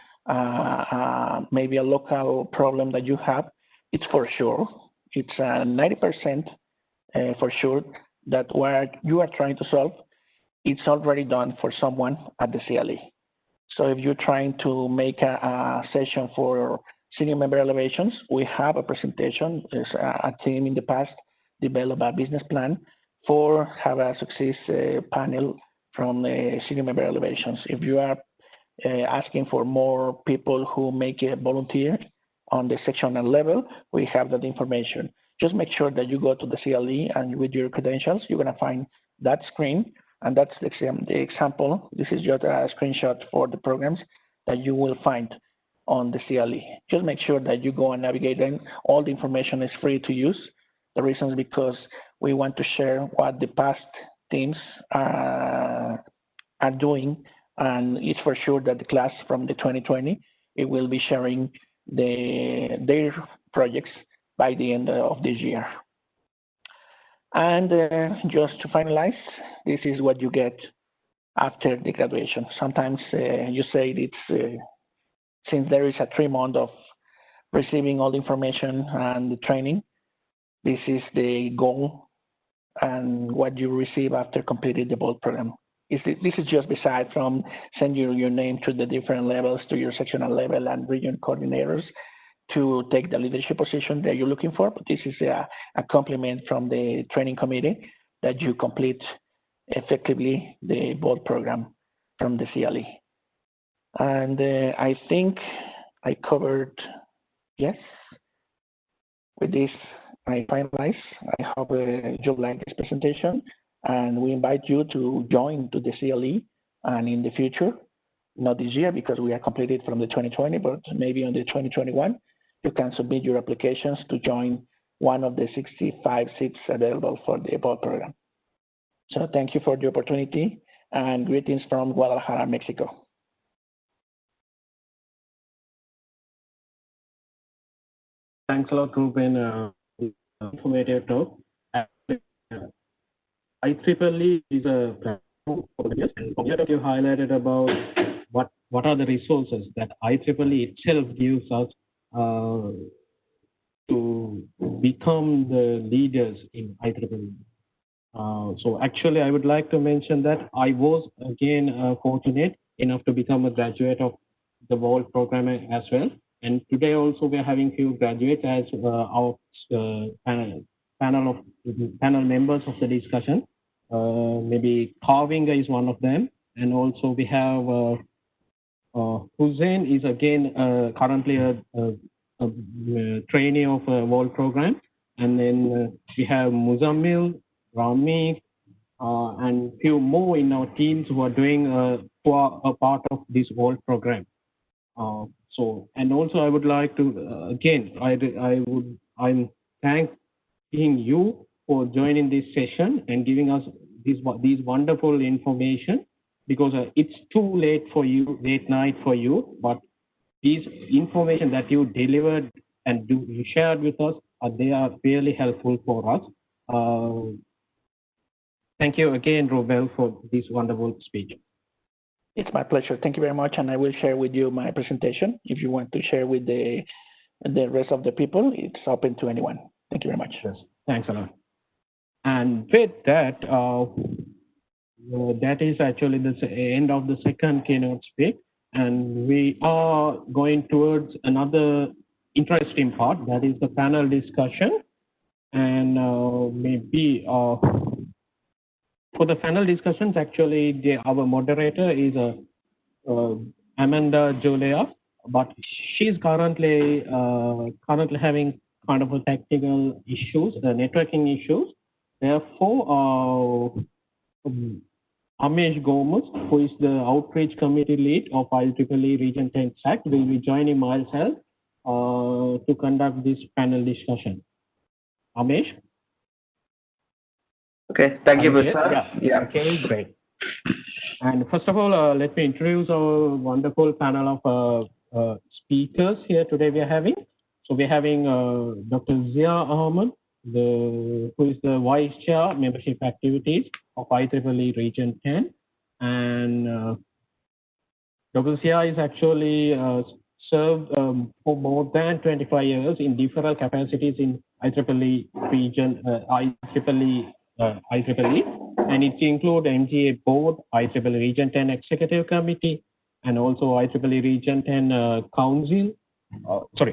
maybe a local problem that you have, it's for sure. It's 90% for sure that what you are trying to solve, it's already done for someone at the CLE. So if you're trying to make a session for senior member elevations, we have a presentation. There's a team in the past developed a business plan for have a success panel from the senior member elevations. If you are asking for more people who make a volunteer on the sectional level, we have that information. Just make sure that you go to the CLE and with your credentials, you're going to find that screen. And that's the example. This is just a screenshot for the programs that you will find on the CLE. Just make sure that you go and navigate, and all the information is free to use. The reason is because we want to share what the past teams are doing, and it's for sure that the class from the 2020, it will be sharing their projects by the end of this year. And just to finalize, this is what you get after the graduation. Sometimes you say it's since there is a 3 month of receiving all the information and the training, this is the goal and what you receive after completing the board program. This is just beside from sending your name to the different levels, to your sectional level and region coordinators to take the leadership position that you're looking for. But this is a compliment from the training committee that you complete effectively the board program from the CLE. And I think I covered, yes. With this, I finalize. I hope you like this presentation, and we invite you to join to the CLE, and in the future, not this year because we are completed from the 2020, but maybe on the 2021, you can submit your applications to join one of the 65 seats available for the board program. So thank you for the opportunity, and greetings from Guadalajara, Mexico. Thanks a lot, Ruben. Informative talk. IEEE is a platform for this, and you highlighted about what are the resources that IEEE itself gives us to become the leaders in IEEE. So actually, I would like to mention that I was again fortunate enough to become a graduate of the WALT program as well. And today also we are having few graduates as our panel members of the discussion. Maybe Carvinga is one of them, and also we have Hussein is again currently a trainee of a WALT program, and then we have Muzammil, Rami, and few more in our teams who are doing who are a part of this WALT program. So, and also I would like to again, I'm thanking you for joining this session and giving us these wonderful information, because it's too late for you, late night for you, but these information that you delivered and you shared with us, they are really helpful for us. Thank you again, Robel, for this wonderful speech. It's my pleasure. Thank you very much, and I will share with you my presentation. If you want to share with the rest of the people, it's open to anyone. Thank you very much. Yes, thanks a lot. And with that, that is actually the end of the second keynote speak, and we are going towards another interesting part, that is the panel discussion. And maybe for the panel discussions, actually, our moderator is Amanda Julia, but she's currently having kind of a technical issues, networking issues. Therefore, Amesh Gomez, who is the outreach committee lead of IEEE Region 10 SAC, will be joining myself to conduct this panel discussion. Amesh? Okay, thank you, Bushra. Yeah. Okay, great. And first of all, let me introduce our wonderful panel of speakers here today we are having. So we're having Dr. Zia Ahmed, who is the Vice Chair, Membership Activities of IEEE Region 10. And Dr. Zia is actually served for more than 25 years in different capacities in IEEE Region, IEEE, and it includes MGA Board, IEEE Region 10 Executive Committee, and also IEEE Region 10 Council,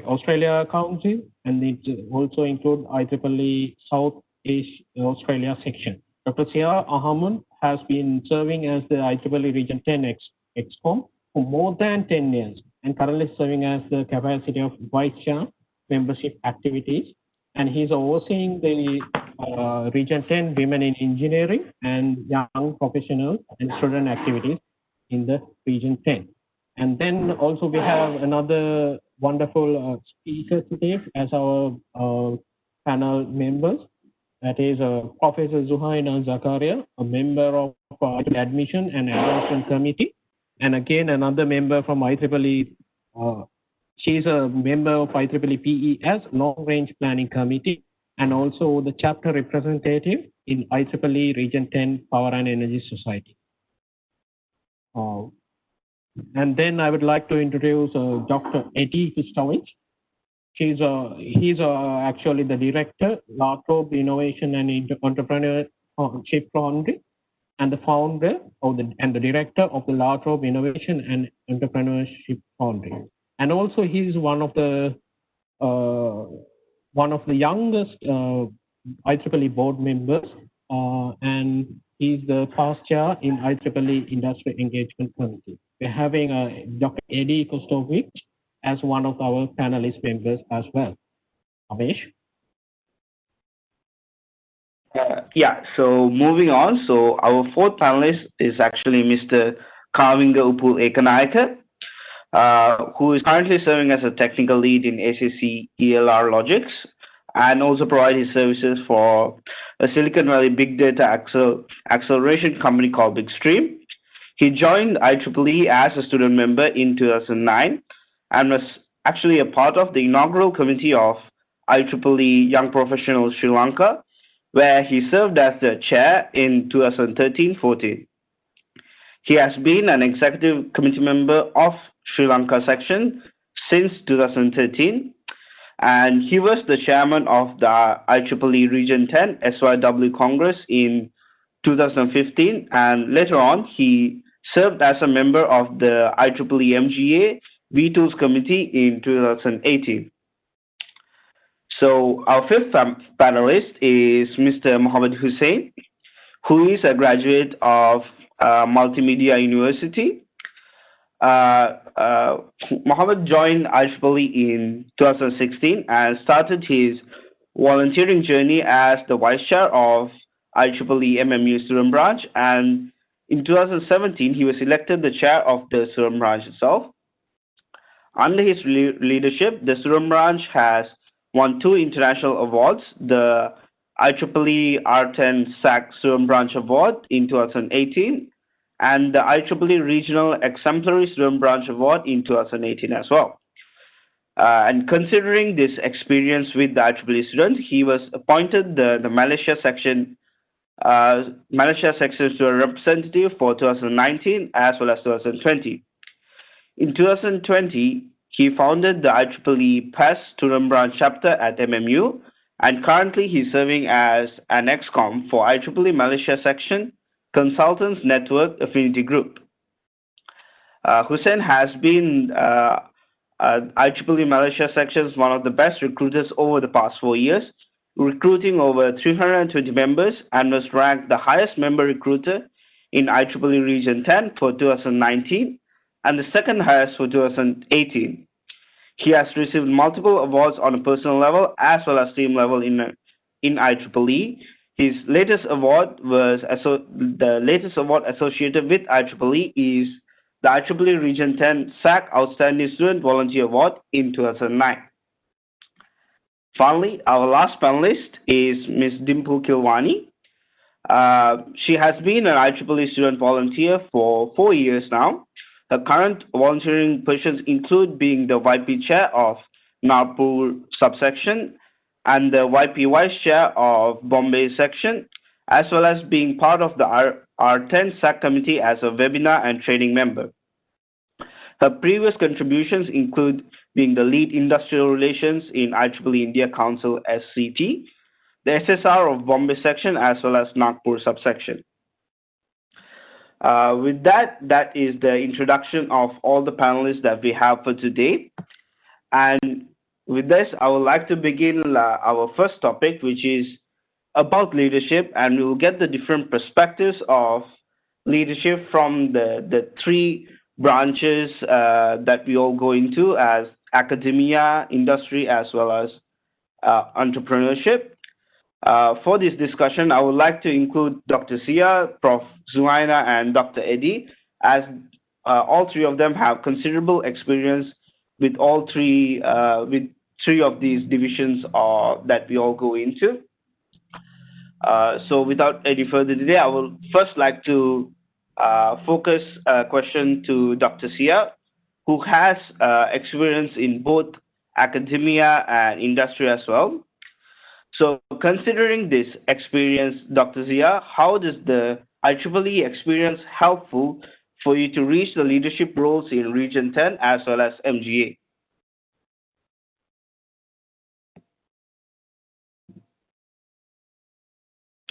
Australia Council, and it also includes IEEE South Asia Australia section. Dr. Zia Ahmed has been serving as the IEEE Region 10 ExCom for more than 10 years, and currently serving as the capacity of Vice Chair, Membership Activities, and he's overseeing the Region 10 Women in Engineering and Young Professionals and Student Activities in the Region 10. And then also we have another wonderful speaker today as our panel members. That is Professor Zuhaina Zakaria, a member of Admission and Advancement Committee, and again another member from IEEE. She's a member of IEEE PES Long Range Planning Committee, and also the chapter representative in IEEE Region 10 Power and Energy Society. And then I would like to introduce Dr. Eddie Kustowicz. He's actually the director, Latrobe Innovation and Entrepreneurship Foundry, and the founder and the director of the Latrobe Innovation and Entrepreneurship Foundry. And also he's one of the youngest IEEE board members, and he's the past chair in IEEE Industry Engagement Committee. We're having Dr. Eddie Kostowicz as one of our panelist members as well. Amesh? Yeah, so moving on. So our fourth panelist is actually Mr. Kavinga Upul Ekanayaka, who is currently serving as a technical lead in ACC ELR Logics and also provide his services for a Silicon Valley big data acceleration company called Bigstream. He joined IEEE as a student member in 2009 and was actually a part of the inaugural committee of IEEE Young Professionals Sri Lanka, where he served as the chair in 2013-14. He has been an executive committee member of Sri Lanka section since 2013, and he was the chairman of the IEEE Region 10 SYWL Congress in 2015, and later on he served as a member of the IEEE MGA V-Tools Committee in 2018. So our fifth panelist is Mr. Mohammed Hussain, who is a graduate of Multimedia University. Mohammed joined IEEE in 2016 and started his volunteering journey as the vice chair of IEEE MMU Student Branch, and in 2017 he was elected the chair of the Student Branch itself. Under his leadership, the Student Branch has won 2 international awards, the IEEE R10 SYWL Student Branch Award in 2018 and the IEEE Regional Exemplary Student Branch Award in 2018 as well. And considering this experience with the IEEE students, he was appointed the Malaysia section student representative for 2019 as well as 2020. In 2020, he founded the IEEE PES Student Branch Chapter at MMU, and currently he's serving as an ex-com for IEEE Malaysia Section Consultants Network Affinity Group. Hussain has been IEEE Malaysia Section's one of the best recruiters over the past 4 years, recruiting over 320 members, and was ranked the highest member recruiter in IEEE Region 10 for 2019 and the second highest for 2018. He has received multiple awards on a personal level as well as team level in IEEE. His latest award associated with IEEE is the IEEE Region 10 SAC Outstanding Student Volunteer Award in 2009. Finally, our last panelist is Ms. Dimple Kilwani. She has been an IEEE student volunteer for 4 years now. Her current volunteering positions include being the YP chair of Nagpur subsection and the YP vice chair of Bombay section, as well as being part of the R10 SAC committee as a webinar and training member. Her previous contributions include being the lead industrial relations in IEEE India Council SCT, the SSR of Bombay section, as well as Nagpur subsection. With that is the introduction of all the panelists that we have for today. And with this, I would like to begin our first topic, which is about leadership, and we will get the different perspectives of leadership from the 3 branches that we all go into as academia, industry, as well as entrepreneurship. For this discussion, I would like to include Dr. Sia, Prof. Zuhaina, and Dr. Eddie, as all three of them have considerable experience with with three of these divisions that we all go into. So without any further delay, I will first like to focus a question to Dr. Sia, who has experience in both academia and industry as well. So considering this experience, Dr. Zia, how does the IEEE experience helpful for you to reach the leadership roles in Region 10 as well as MGA?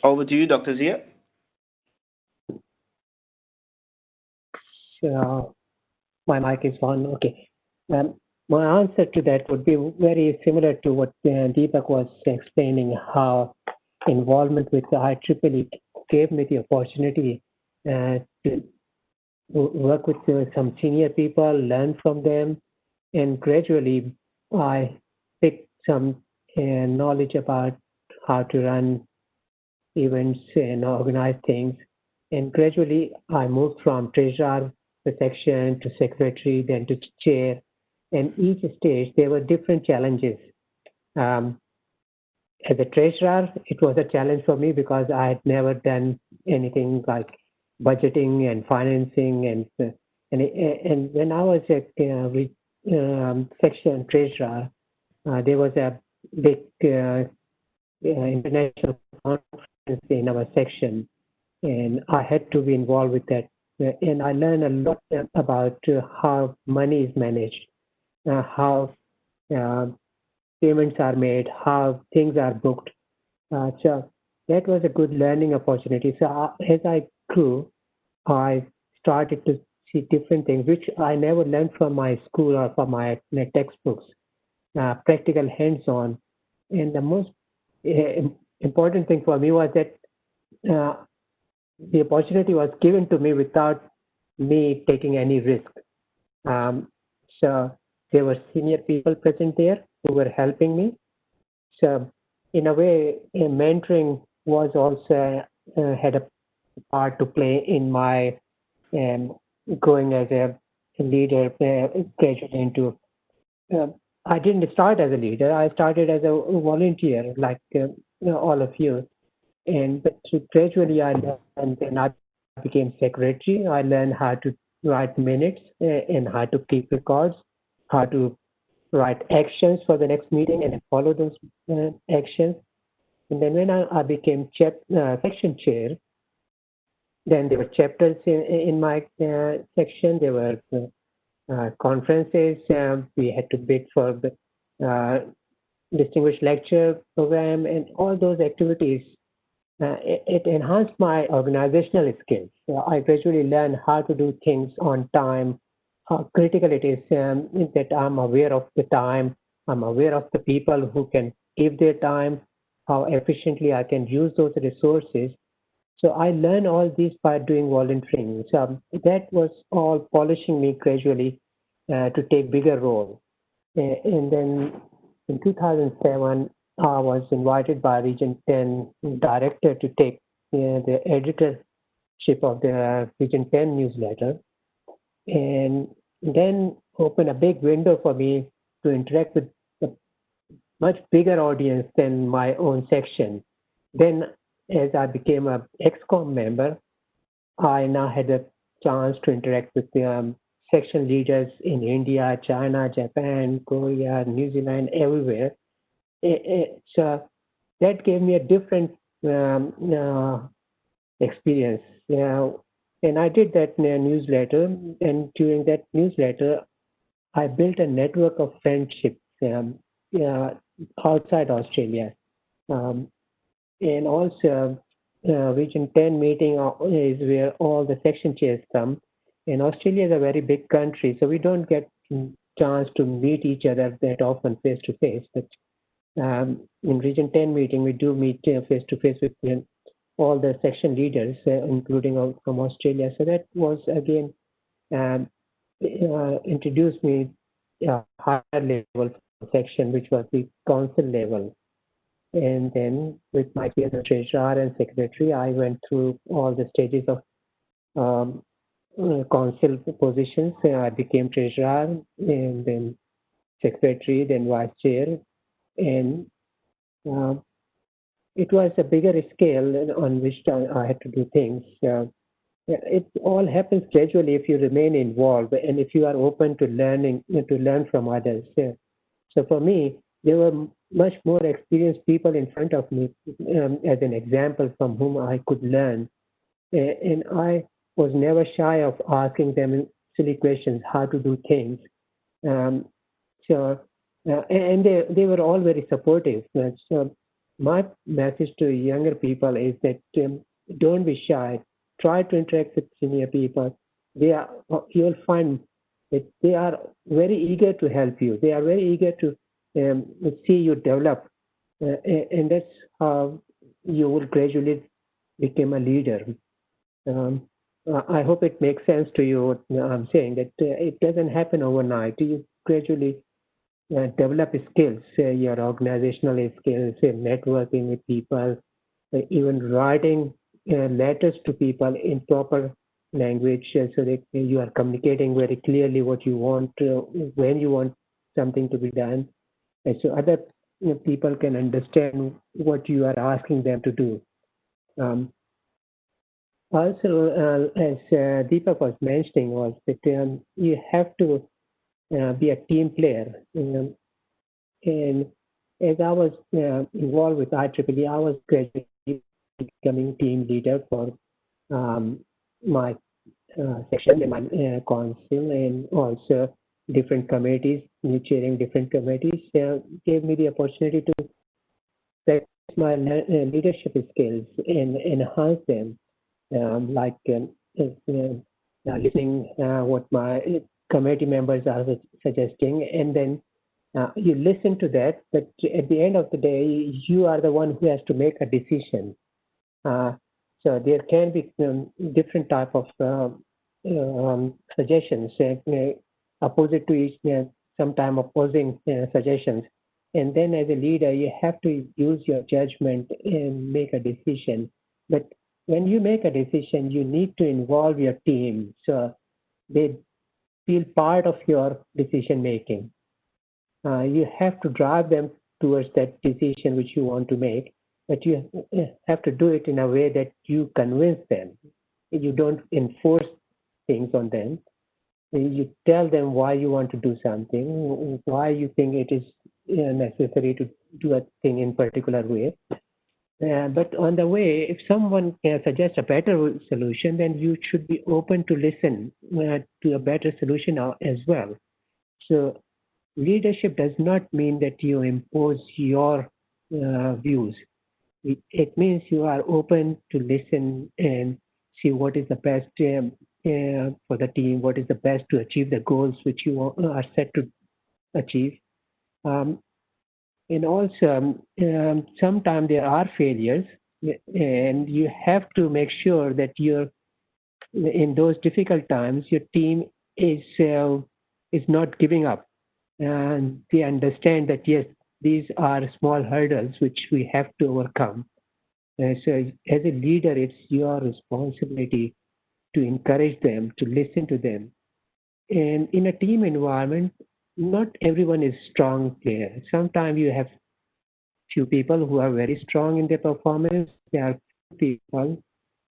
Over to you, Dr. Zia. My mic is on. Okay. My answer to that would be very similar to what Deepak was explaining, how involvement with the IEEE gave me the opportunity to work with some senior people, learn from them, and gradually I picked some knowledge about how to run events and organize things. And gradually I moved from treasurer to section to secretary, then to chair. And each stage there were different challenges. As a treasurer, it was a challenge for me because I had never done anything like budgeting and financing, and when I was a section treasurer, there was a big international conference in our section, and I had to be involved with that. And I learned a lot about how money is managed, how payments are made, how things are booked. So that was a good learning opportunity. So as I grew, I started to see different things which I never learned from my school or from my textbooks, practical hands-on. And the most important thing for me was that the opportunity was given to me without me taking any risk. So there were senior people present there who were helping me. So in a way, mentoring was also had a part to play in my growing as a leader, gradually into. I didn't start as a leader. I started as a volunteer, like all of you. But gradually I learned, and then I became secretary. I learned how to write minutes and how to keep records, how to write actions for the next meeting and follow those actions. And then when I became section chair, then there were chapters in my section. There were conferences. We had to bid for the distinguished lecture program, and all those activities. It enhanced my organizational skills. I gradually learned how to do things on time, how critical it is that I'm aware of the time, I'm aware of the people who can give their time, how efficiently I can use those resources. So I learned all this by doing volunteering. So that was all polishing me gradually to take bigger role. And then in 2007, I was invited by Region 10 director to take the editorship of the Region 10 newsletter, and then open a big window for me to interact with a much bigger audience than my own section. Then, as I became a ExCom member, I now had a chance to interact with the section leaders in India, China, Japan, Korea, New Zealand, everywhere. So that gave me a different experience. And I did that newsletter, and during that newsletter, I built a network of friendships outside Australia. And also, Region 10 meeting is where all the section chairs come. And Australia is a very big country, so we don't get chance to meet each other that often face to face. But in Region 10 meeting, we do meet face to face with all the section leaders, including from Australia. So that was again introduced me a higher level section, which was the council level. And then with my experience as treasurer and secretary, I went through all the stages of council positions. I became treasurer and then secretary, then vice chair, and uh, it was a bigger scale on which I had to do things. It all happens gradually if you remain involved and if you are open to learning, to learn from others. So for me, there were much more experienced people in front of me as an example from whom I could learn. And I was never shy of asking them silly questions, how to do things. Um, and they were all very supportive. So my message to younger people is that don't be shy. Try to interact with senior people. You'll find that they are very eager to help you. They are very eager to see you develop, and that's how you will gradually become a leader. Um, I hope it makes sense to you what I'm saying, that it doesn't happen overnight. You gradually develop skills, your organizational skills, networking with people, even writing letters to people in proper language so that you are communicating very clearly what you want, when you want something to be done, and so other people can understand what you are asking them to do. Um, Also, as Deepak was mentioning, was that you have to be a team player. And as I was involved with IEEE, I was gradually becoming team leader for my section and my council, and also different committees, chairing different committees, gave me the opportunity to practice my leadership skills and enhance them, listening what my committee members are suggesting, and then you listen to that. But at the end of the day, you are the one who has to make a decision. Uh, so there can be different type of suggestions, opposite to each, sometime opposing suggestions. And then as a leader, you have to use your judgment and make a decision. But when you make a decision, you need to involve your team so they feel part of your decision making. You have to drive them towards that decision which you want to make, but you have to do it in a way that you convince them. You don't enforce things on them. You tell them why you want to do something, why you think it is necessary to do a thing in particular way. But on the way, if someone suggests a better solution, then you should be open to listen to a better solution as well. So leadership does not mean that you impose your views. It means you are open to listen and see what is the best for the team, what is the best to achieve the goals which you are set to achieve. Um, and also, sometimes there are failures, and you have to make sure that you're in those difficult times, your team is not giving up, and they understand that yes, these are small hurdles which we have to overcome. So, as a leader, it's your responsibility to encourage them, to listen to them. And in a team environment, not everyone is strong player. Sometimes you have few people who are very strong in their performance. There are people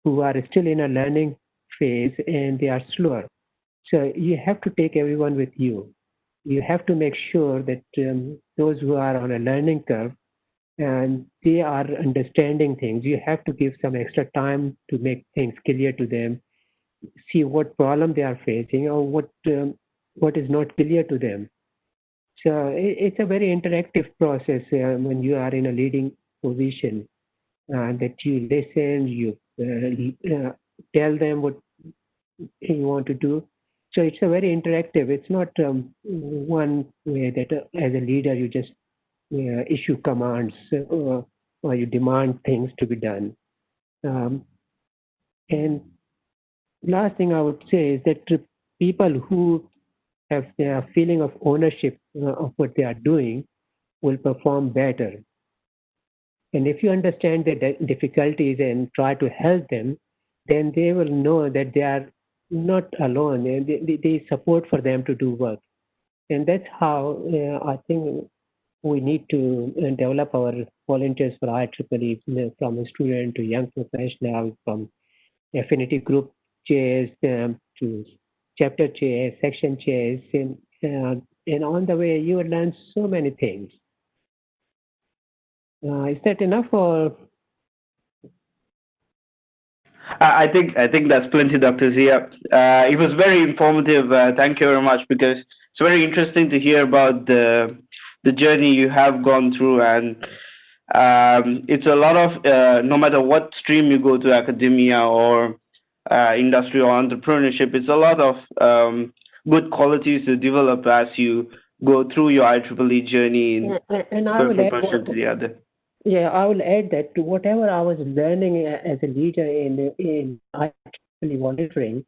who are still in a learning phase and they are slower. So you have to take everyone with you. You have to make sure that those who are on a learning curve and they are understanding things, you have to give some extra time to make things clear to them, see what problem they are facing or what is not clear to them. So it's a very interactive process when you are in a leading position, that you listen, you tell them what you want to do. So it's a very interactive. It's not one way that as a leader you just issue commands or you demand things to be done. And last thing I would say is that people who have a feeling of ownership of what they are doing will perform better. And if you understand the difficulties and try to help them, then they will know that they are not alone. There is support for them to do work. And that's how I think we need to develop our volunteers for IEEE, from a student to young professional, from affinity group chairs to chapter chairs, section chairs, and on the way you will learn so many things. Is that enough, or? I think that's plenty, Dr. Zia. It was very informative. Thank you very much, because it's very interesting to hear about the journey you have gone through, and it's a lot of no matter what stream you go to, academia or industry or entrepreneurship, it's a lot of good qualities to develop as you go through your IEEE journey in and I will from person to the other. Yeah, I will add that to whatever I was learning as a leader in IEEE volunteering,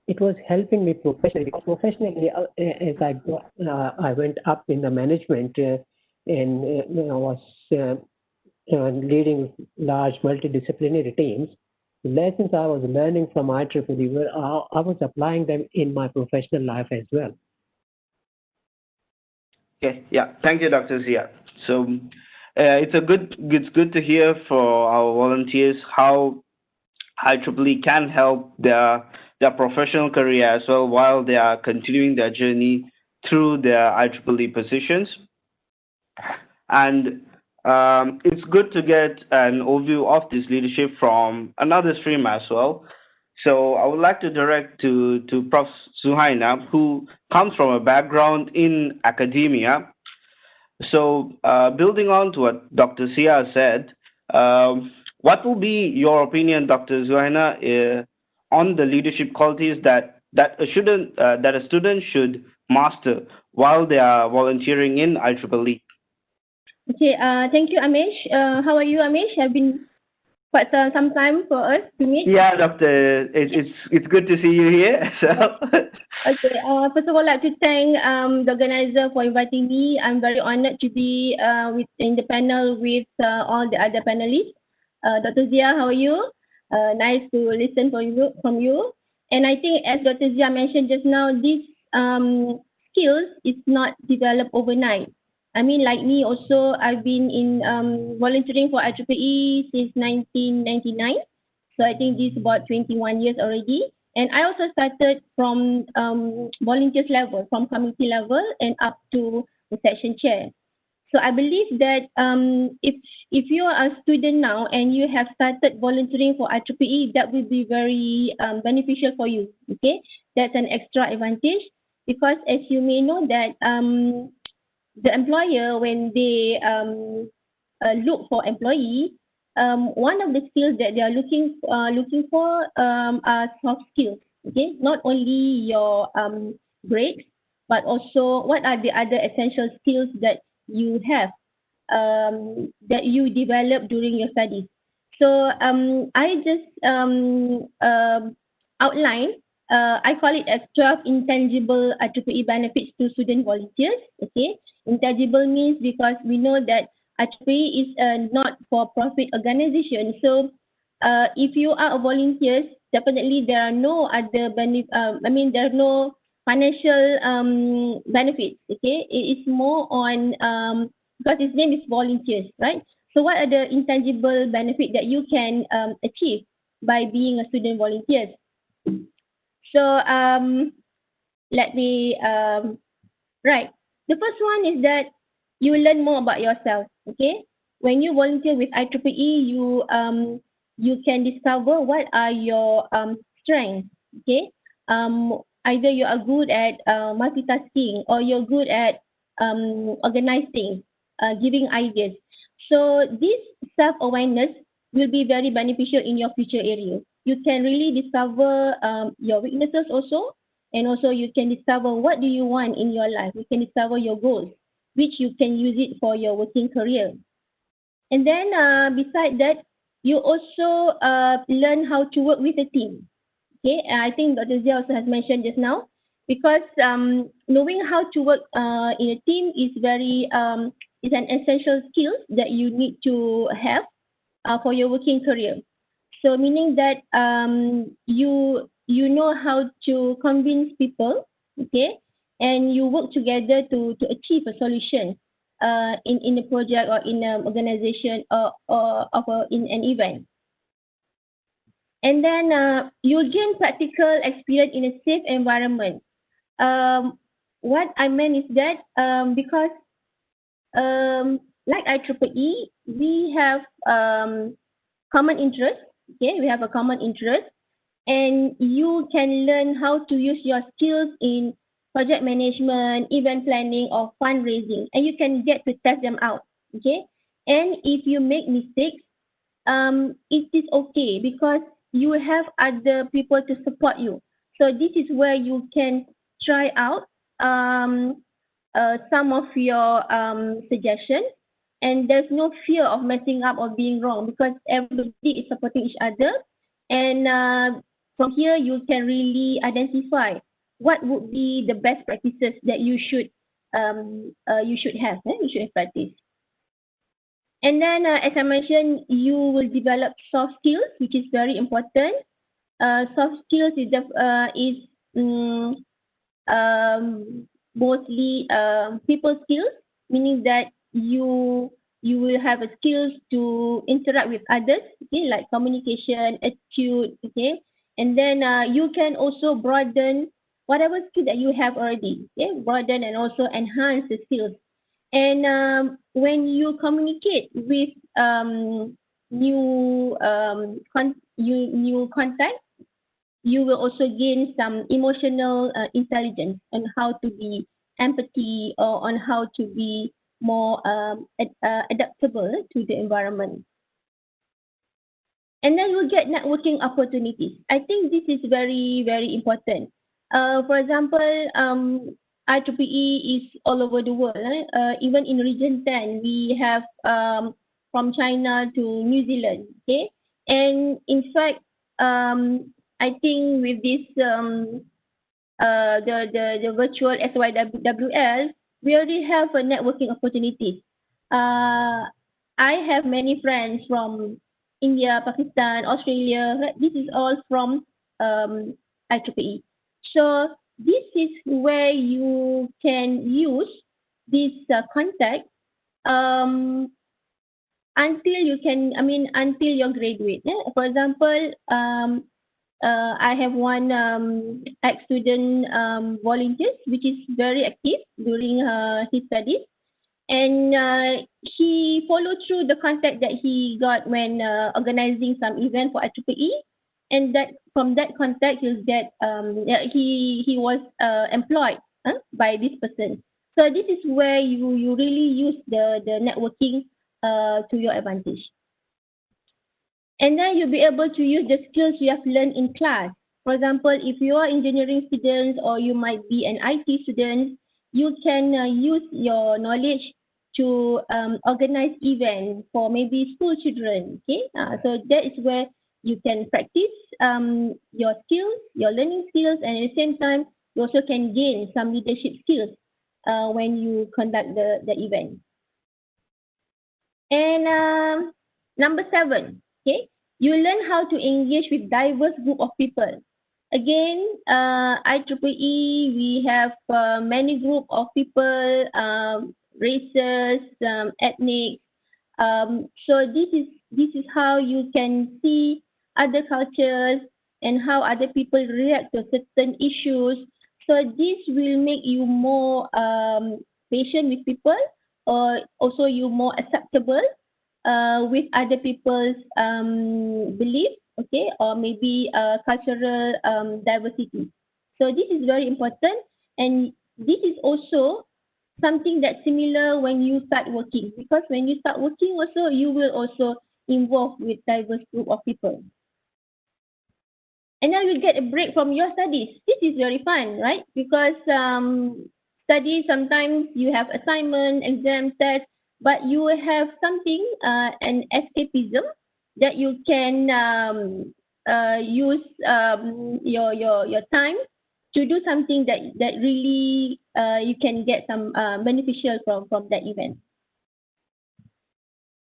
it was helping me professionally. Because professionally, as I went up in the management and was leading large multidisciplinary teams, the lessons I was learning from IEEE were I was applying them in my professional life as well. Okay, yeah, thank you, Dr. Zia. So it's good to hear for our volunteers how IEEE can help their professional career as well while they are continuing their journey through their IEEE positions. And it's good to get an overview of this leadership from another stream as well. So I would like to direct to Prof. Suhaina, who comes from a background in academia. So, building on to what Dr. Sia said, what will be your opinion, Dr. Zuhaina, on the leadership qualities that a student should master while they are volunteering in IEEE? Okay, thank you, Amish. How are you, Amish? Have been quite some time for us to meet. Yeah, Doctor, it's good to see you here. So. Okay, first of all, I'd like to thank the organizer for inviting me. I'm very honored to be in the panel with all the other panelists. Dr. Zia, how are you? Nice to listen from you. And I think, as Dr. Zia mentioned just now, these skills is not developed overnight. I mean, like me also, I've been in volunteering for IEEE since 1999. So I think this is about 21 years already. And I also started from volunteers level, from committee level and up to the section chair. So I believe that if you are a student now and you have started volunteering for IEEE, that will be very beneficial for you. Okay, that's an extra advantage, because as you may know that the employer, when they look for employee, one of the skills that they are looking for are soft skills. Okay, not only your grades, but also what are the other essential skills that you have that you develop during your studies. So I just outline. I call it as 12 intangible IEEE benefits to student volunteers. Okay, intangible means because we know that IEEE is a not-for-profit organization. So if you are a volunteer, definitely there are no other there are no financial benefits. Okay, it is more on because its name is volunteers, right? So what are the intangible benefits that you can achieve by being a student volunteer? So let me right. The first one is that you learn more about yourself. Okay, when you volunteer with IEEE, you can discover what are your strengths. Okay, either you are good at multitasking, or you're good at organizing, giving ideas. So this self-awareness will be very beneficial in your future area. You can really discover your weaknesses also, and also you can discover what do you want in your life. You can discover your goals, which you can use it for your working career. And then beside that, you also learn how to work with a team. Okay, I think Dr. Zia also has mentioned just now, because knowing how to work in a team is is an essential skill that you need to have for your working career. So meaning that you you know how to convince people, okay, and you work together to achieve a solution in a project or in an organization or in an event. And then you'll gain practical experience in a safe environment. What I meant is that because like IEEE, we have common interest. Okay, we have a common interest, and you can learn how to use your skills in project management, event planning, or fundraising, and you can get to test them out. Okay, and if you make mistakes, it is okay because you have other people to support you. So this is where you can try out some of your suggestions, and there's no fear of messing up or being wrong because everybody is supporting each other. And from here, you can really identify what would be the best practices that you should have. You should have practiced. And then, as I mentioned, you will develop soft skills, which is very important. Soft skills is mostly people skills, meaning that you will have a skills to interact with others, okay, like communication, attitude, okay, and then you can also broaden whatever skill that you have already, okay, broaden and also enhance the skills. And when you communicate with new contact, you will also gain some emotional intelligence on how to be empathy or on how to be more adaptable to the environment. And then you'll get networking opportunities. I think this is very, very important. For example, IEEE is all over the world. Even in Region 10, we have from China to New Zealand. Okay, and in fact, I think with this the virtual SYWL, we already have a networking opportunities. I have many friends from India, Pakistan, Australia. This is all from IEEE. So this is where you can use this contact until you graduate. For example, I have one ex-student volunteer, which is very active during his studies, and he followed through the contact that he got when organizing some event for IEEE, and that from that contact he'll get he was employed by this person. So this is where you really use the networking to your advantage. And then you'll be able to use the skills you have learned in class. For example, if you are engineering students or you might be an IT student, you can use your knowledge to organize events for maybe school children. Okay, so that is where you can practice your skills, your learning skills, and at the same time, you also can gain some leadership skills when you conduct the event. And number 7, okay, you learn how to engage with diverse group of people. Again, IEEE, we have many group of people, races, ethnic. So this is how you can see other cultures and how other people react to certain issues. So this will make you more patient with people, or also you more acceptable with other people's belief, okay, or maybe cultural diversity. So this is very important, and this is also something that's similar when you start working, because when you start working also, you will also involve with diverse group of people. And now you get a break from your studies. This is very fun, right? Because study, sometimes you have assignment, exam, test, but you have something, an escapism that you can use your time to do something that really you can get some beneficial from that event.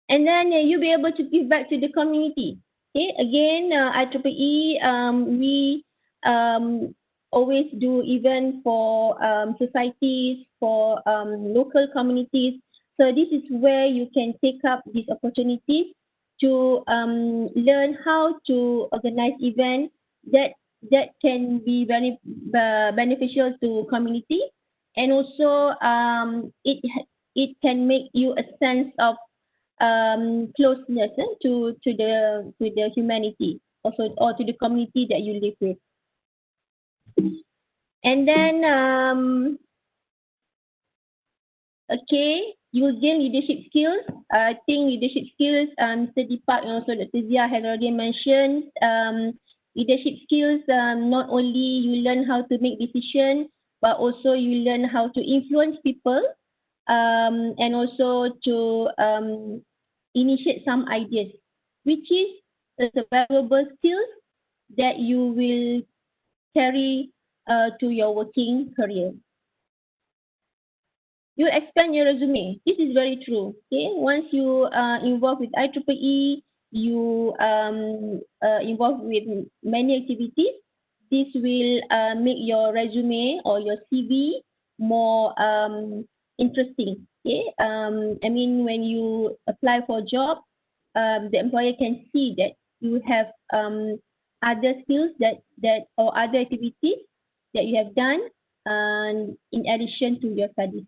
And then you'll be able to give back to the community. Okay, again, IEEE, we always do events for societies, for local communities. So this is where you can take up these opportunities to learn how to organize events that can be very beneficial to community, and also it can make you a sense of closeness to the humanity, also, or to the community that you live with. And then okay, you will gain leadership skills. I think leadership skills, Mr. Deepak and also Dr. Zia had already mentioned. Leadership skills, not only you learn how to make decisions, but also you learn how to influence people, and also to initiate some ideas, which is a valuable skills that you will carry to your working career. You expand your resume. This is very true. Okay, once you involved with IEEE, you involved with many activities. This will make your resume or your CV more interesting. Okay, I mean, when you apply for a job, the employer can see that you have other skills that or other activities that you have done in addition to your studies.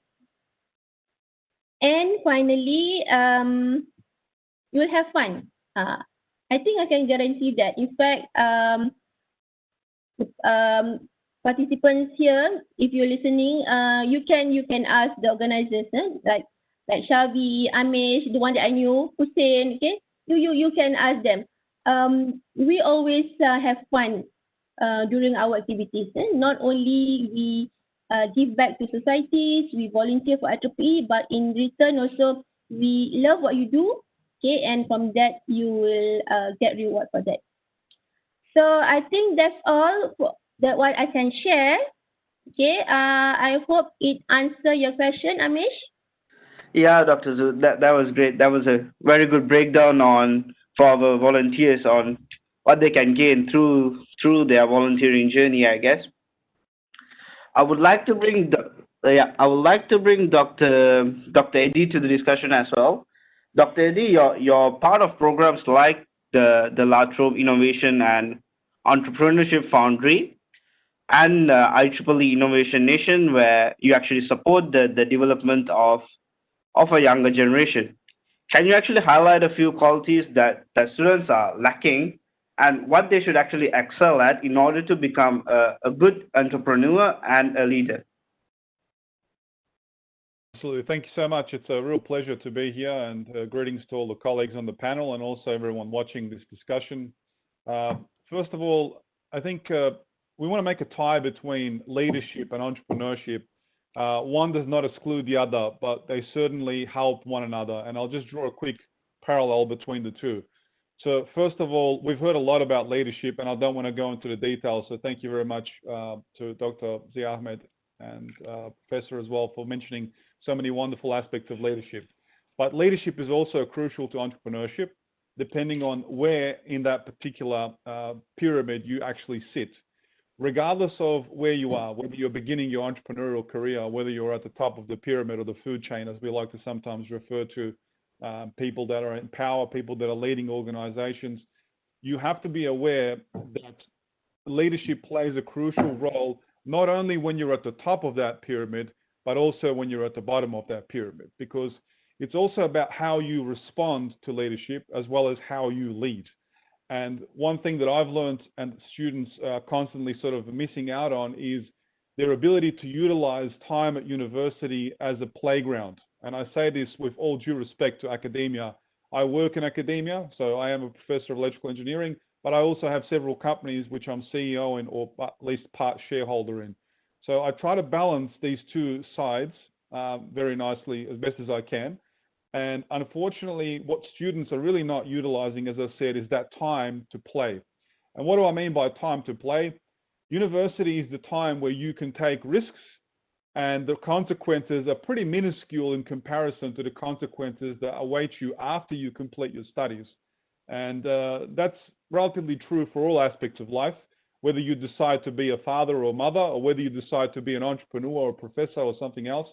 And finally, you'll have fun. I think I can guarantee that. In fact, participants here, if you're listening, you can ask the organizers, like Shabi, Amish, the one that I knew, Hussein. Okay, you can ask them. We always have fun during our activities. Not only we give back to societies, we volunteer for IEEE, but in return also we love what you do, okay, and from that you will get reward for that. So I think that's all that what I can share. Okay, I hope it answer your question, Amish. Yeah, Dr. Zul, that was great. That was a very good breakdown for our volunteers on what they can gain through their volunteering journey, I guess. I would like to bring Dr. Eddie to the discussion as well. Dr. Eddie, you're part of programs like the Latrobe Innovation and Entrepreneurship Foundry and IEEE Innovation Nation, where you actually support the development of a younger generation. Can you actually highlight a few qualities that students are lacking and what they should actually excel at in order to become a good entrepreneur and a leader? Absolutely. Thank you so much. It's a real pleasure to be here, and greetings to all the colleagues on the panel and also everyone watching this discussion. First of all, I think we want to make a tie between leadership and entrepreneurship. One does not exclude the other, but they certainly help one another. And I'll just draw a quick parallel between the two. So first of all, we've heard a lot about leadership, and I don't want to go into the details. So thank you very much to Dr. Zia Ahmed and Professor as well for mentioning so many wonderful aspects of leadership. But leadership is also crucial to entrepreneurship, depending on where in that particular pyramid you actually sit. Regardless of where you are, whether you're beginning your entrepreneurial career, whether you're at the top of the pyramid or the food chain, as we like to sometimes refer to people that are in power, people that are leading organizations, you have to be aware that leadership plays a crucial role, not only when you're at the top of that pyramid, but also when you're at the bottom of that pyramid, because it's also about how you respond to leadership as well as how you lead. And one thing that I've learned and students are constantly sort of missing out on is their ability to utilize time at university as a playground. And I say this with all due respect to academia. I work in academia, so I am a professor of electrical engineering, but I also have several companies which I'm CEO in or at least part shareholder in. So I try to balance these two sides very nicely as best as I can. And unfortunately, what students are really not utilizing, as I said, is that time to play. And what do I mean by time to play? University is the time where you can take risks, and the consequences are pretty minuscule in comparison to the consequences that await you after you complete your studies. And that's relatively true for all aspects of life. whether you decide to be a father or mother, or whether you decide to be an entrepreneur or a professor or something else,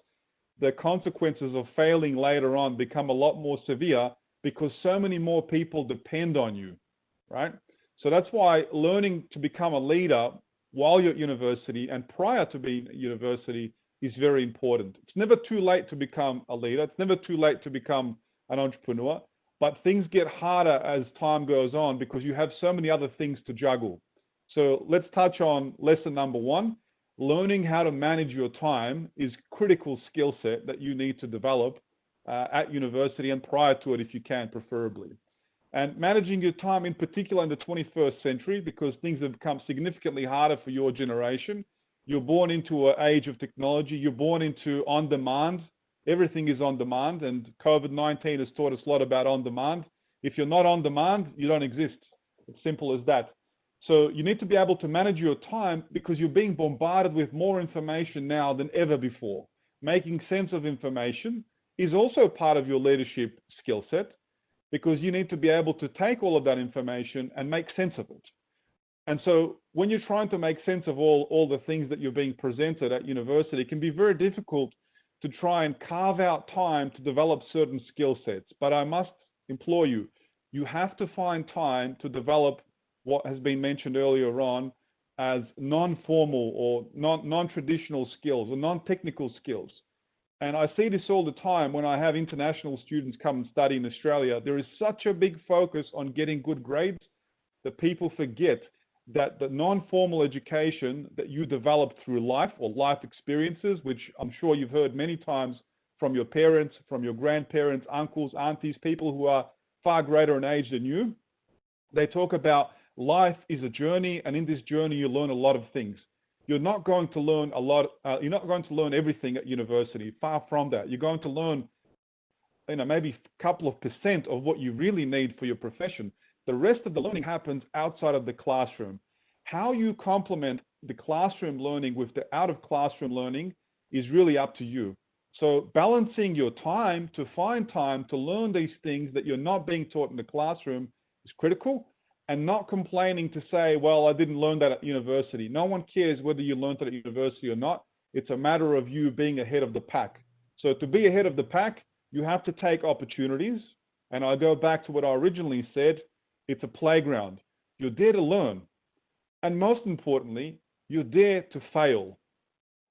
the consequences of failing later on become a lot more severe because so many more people depend on you, right? So that's why learning to become a leader while you're at university and prior to being at university is very important. It's never too late to become a leader. It's never too late to become an entrepreneur, but things get harder as time goes on because you have so many other things to juggle. So let's touch on lesson number 1. Learning how to manage your time is a critical skill set that you need to develop at university and prior to it if you can, preferably. And managing your time in particular in the 21st century, because things have become significantly harder for your generation. You're born into an age of technology. You're born into on-demand. Everything is on demand, and COVID-19 has taught us a lot about on-demand. If you're not on demand, you don't exist. It's simple as that. So you need to be able to manage your time because you're being bombarded with more information now than ever before. Making sense of information is also part of your leadership skill set because you need to be able to take all of that information and make sense of it. And so when you're trying to make sense of all the things that you're being presented at university, it can be very difficult to try and carve out time to develop certain skill sets. But I must implore you, you have to find time to develop what has been mentioned earlier on as non-formal or non-traditional skills or non-technical skills. And I see this all the time when I have international students come and study in Australia. There is such a big focus on getting good grades that people forget that the non-formal education that you develop through life or life experiences, which I'm sure you've heard many times from your parents, from your grandparents, uncles, aunties, people who are far greater in age than you, they talk about life is a journey, and in this journey you learn a lot of things. You're not going to learn a lot. You're not going to learn everything at university. Far from that. You're going to learn, maybe a couple of % of what you really need for your profession. The rest of the learning happens outside of the classroom. How you complement the classroom learning with the out of classroom learning is really up to you. So balancing your time to find time to learn these things that you're not being taught in the classroom is critical. And not complaining to say, well, I didn't learn that at university. No one cares whether you learned it at university or not. It's a matter of you being ahead of the pack. So to be ahead of the pack, you have to take opportunities. And I go back to what I originally said. It's a playground. You're there to learn. And most importantly, you're there to fail.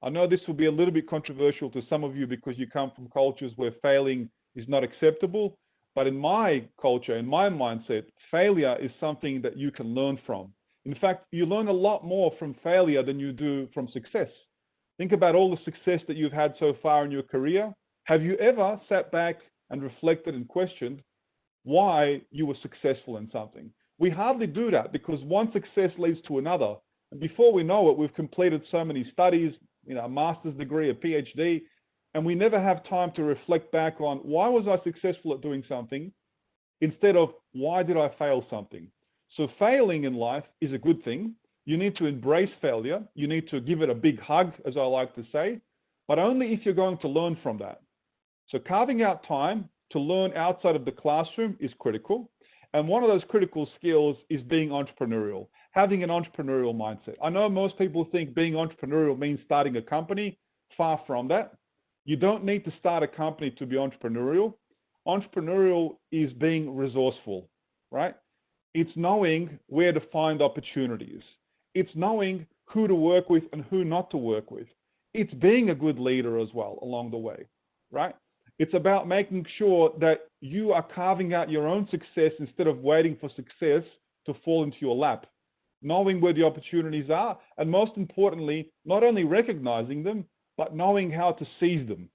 I know this will be a little bit controversial to some of you because you come from cultures where failing is not acceptable. But in my culture, in my mindset, failure is something that you can learn from. In fact, you learn a lot more from failure than you do from success. Think about all the success that you've had so far in your career. Have you ever sat back and reflected and questioned why you were successful in something? We hardly do that because one success leads to another. And before we know it, we've completed so many studies, a master's degree, a PhD, and we never have time to reflect back on why was I successful at doing something instead of why did I fail something. So failing in life is a good thing. You need to embrace failure. You need to give it a big hug, as I like to say, but only if you're going to learn from that. So carving out time to learn outside of the classroom is critical. And one of those critical skills is being entrepreneurial, having an entrepreneurial mindset. I know most people think being entrepreneurial means starting a company. Far from that. You don't need to start a company to be entrepreneurial. Entrepreneurial is being resourceful, right? It's knowing where to find opportunities. It's knowing who to work with and who not to work with. It's being a good leader as well along the way, right? It's about making sure that you are carving out your own success instead of waiting for success to fall into your lap. Knowing where the opportunities are, and most importantly, not only recognizing them, but knowing how to seize them.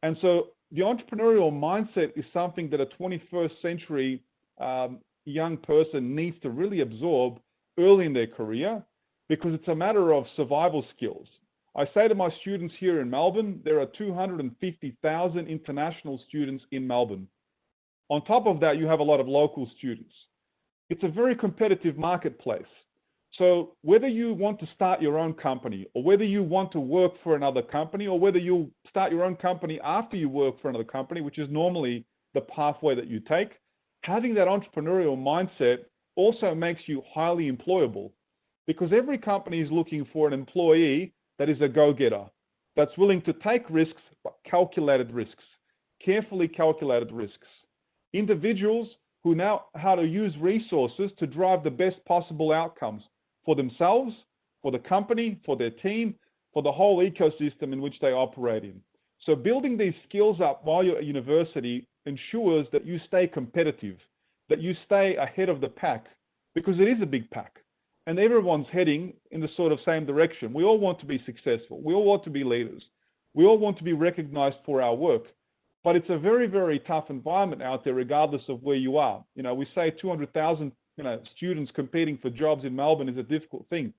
And so the entrepreneurial mindset is something that a 21st century young person needs to really absorb early in their career because it's a matter of survival skills. I say to my students here in Melbourne, there are 250,000 international students in Melbourne. On top of that, you have a lot of local students. It's a very competitive marketplace. So whether you want to start your own company or whether you want to work for another company or whether you start your own company after you work for another company, which is normally the pathway that you take, having that entrepreneurial mindset also makes you highly employable because every company is looking for an employee that is a go-getter, that's willing to take risks, but calculated risks, carefully calculated risks. Individuals who know how to use resources to drive the best possible outcomes for themselves, for the company, for their team, for the whole ecosystem in which they operate in. So building these skills up while you're at university ensures that you stay competitive, that you stay ahead of the pack, because it is a big pack and everyone's heading in the sort of same direction. We all want to be successful. We all want to be leaders. We all want to be recognized for our work, but it's a very, very tough environment out there, regardless of where you are. You know, we say 200,000, students competing for jobs in Melbourne is a difficult thing,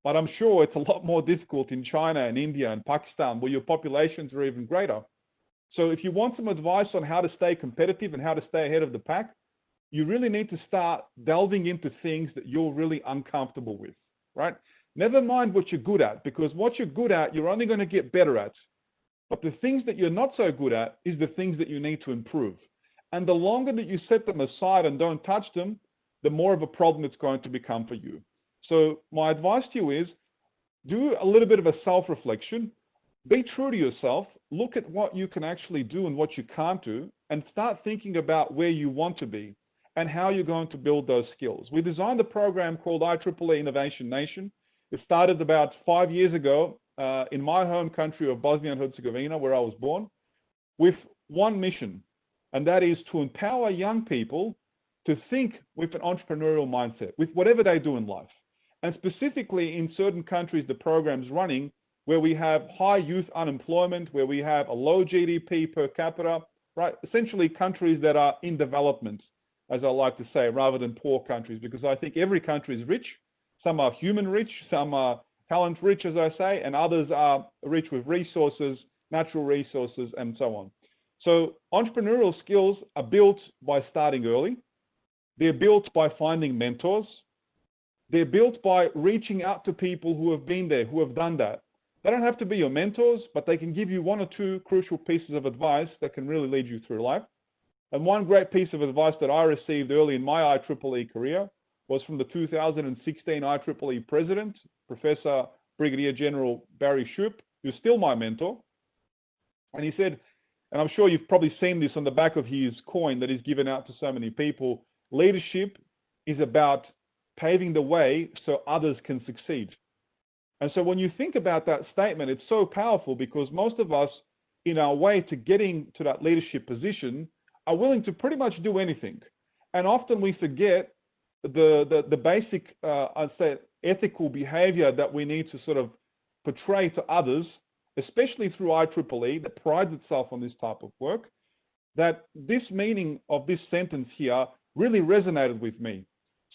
but I'm sure it's a lot more difficult in China and India and Pakistan, where your populations are even greater. So if you want some advice on how to stay competitive and how to stay ahead of the pack, you really need to start delving into things that you're really uncomfortable with, right? Never mind what you're good at, because what you're good at, you're only going to get better at. But the things that you're not so good at is the things that you need to improve. And the longer that you set them aside and don't touch them, the more of a problem it's going to become for you. So my advice to you is, do a little bit of a self-reflection, be true to yourself, look at what you can actually do and what you can't do, and start thinking about where you want to be and how you're going to build those skills. We designed a program called IEEE Innovation Nation. It started about 5 years ago in my home country of Bosnia and Herzegovina, where I was born, with one mission, and that is to empower young people to think with an entrepreneurial mindset, with whatever they do in life. And specifically in certain countries, the program's running where we have high youth unemployment, where we have a low GDP per capita, right? Essentially countries that are in development, as I like to say, rather than poor countries, because I think every country is rich. Some are human rich, some are talent rich, as I say, and others are rich with resources, natural resources, and so on. So entrepreneurial skills are built by starting early. They're built by finding mentors. They're built by reaching out to people who have been there, who have done that. They don't have to be your mentors, but they can give you one or two crucial pieces of advice that can really lead you through life. And one great piece of advice that I received early in my IEEE career was from the 2016 IEEE president, Professor Brigadier General Barry Shoup, who's still my mentor. And he said, and I'm sure you've probably seen this on the back of his coin that he's given out to so many people, leadership is about paving the way so others can succeed. And so when you think about that statement, it's so powerful, because most of us, in our way to getting to that leadership position, are willing to pretty much do anything. And often we forget the basic, I'd say, ethical behavior that we need to sort of portray to others, especially through IEEE, that prides itself on this type of work, that this meaning of this sentence here really resonated with me.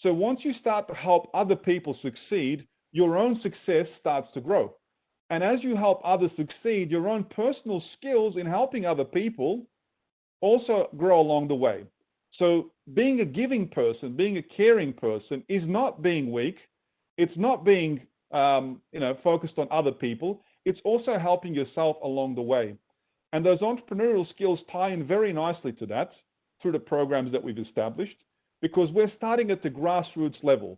So once you start to help other people succeed, your own success starts to grow. And as you help others succeed, your own personal skills in helping other people also grow along the way. So being a giving person, being a caring person is not being weak. It's not being focused on other people. It's also helping yourself along the way. And those entrepreneurial skills tie in very nicely to that through the programs that we've established, because we're starting at the grassroots level.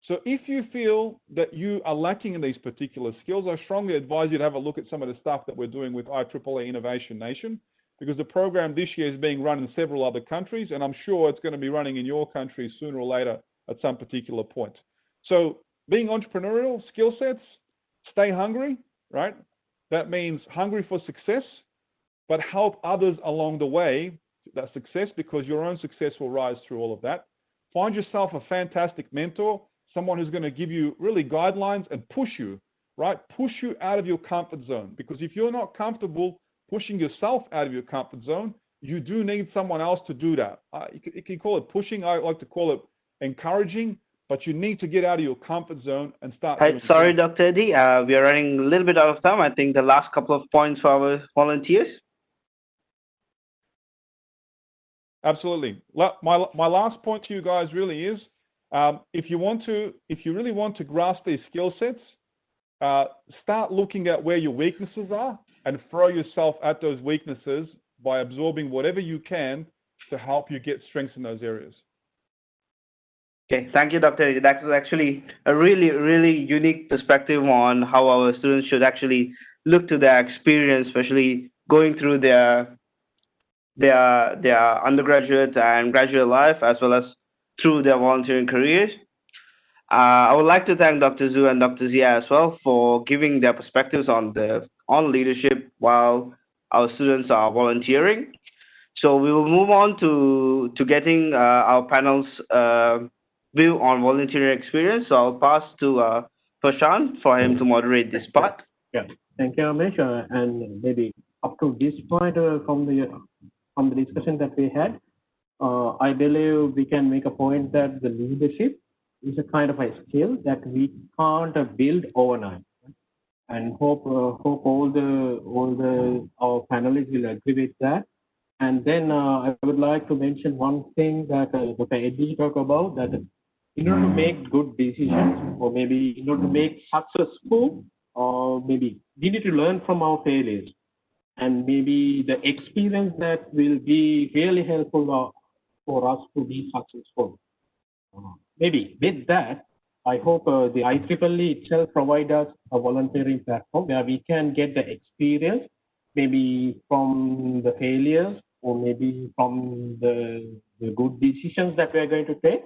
So if you feel that you are lacking in these particular skills, I strongly advise you to have a look at some of the stuff that we're doing with IEEE Innovation Nation, because the program this year is being run in several other countries, and I'm sure it's going to be running in your country sooner or later at some particular point. So being entrepreneurial, skill sets, stay hungry, right? That means hungry for success, but help others along the way to that success, because your own success will rise through all of that. Find yourself a fantastic mentor, someone who's going to give you really guidelines and push you, right? Push you out of your comfort zone, because if you're not comfortable pushing yourself out of your comfort zone, you do need someone else to do that. You can call it pushing. I like to call it encouraging, but you need to get out of your comfort zone and start. Sorry, Dr. Eddie, we are running a little bit out of time. I think the last couple of points for our volunteers. Absolutely. My last point to you guys really is, if you really want to grasp these skill sets, start looking at where your weaknesses are and throw yourself at those weaknesses by absorbing whatever you can to help you get strengths in those areas. Okay, thank you, Dr. That's actually a really, really unique perspective on how our students should actually look to their experience, especially going through their undergraduate and graduate life, as well as through their volunteering careers. I would like to thank Dr. Zhu and Dr. Zia as well for giving their perspectives on leadership while our students are volunteering. So we will move on to getting our panel's view on volunteering experience. So I'll pass to Prashant for him to moderate this part. Yeah, thank you, Ramesh. And maybe up to this point from the discussion that we had, I believe we can make a point that the leadership is a kind of a skill that we can't build overnight. And hope all the our panelists will agree with that. And then I would like to mention one thing that Dr. Eddie talked about, that in order to make good decisions, or maybe in order to make successful, or maybe we need to learn from our failures. And maybe the experience that will be really helpful for us to be successful. Maybe with that, I hope the IEEE itself provide us a volunteering platform where we can get the experience, maybe from the failures or maybe from the good decisions that we are going to take.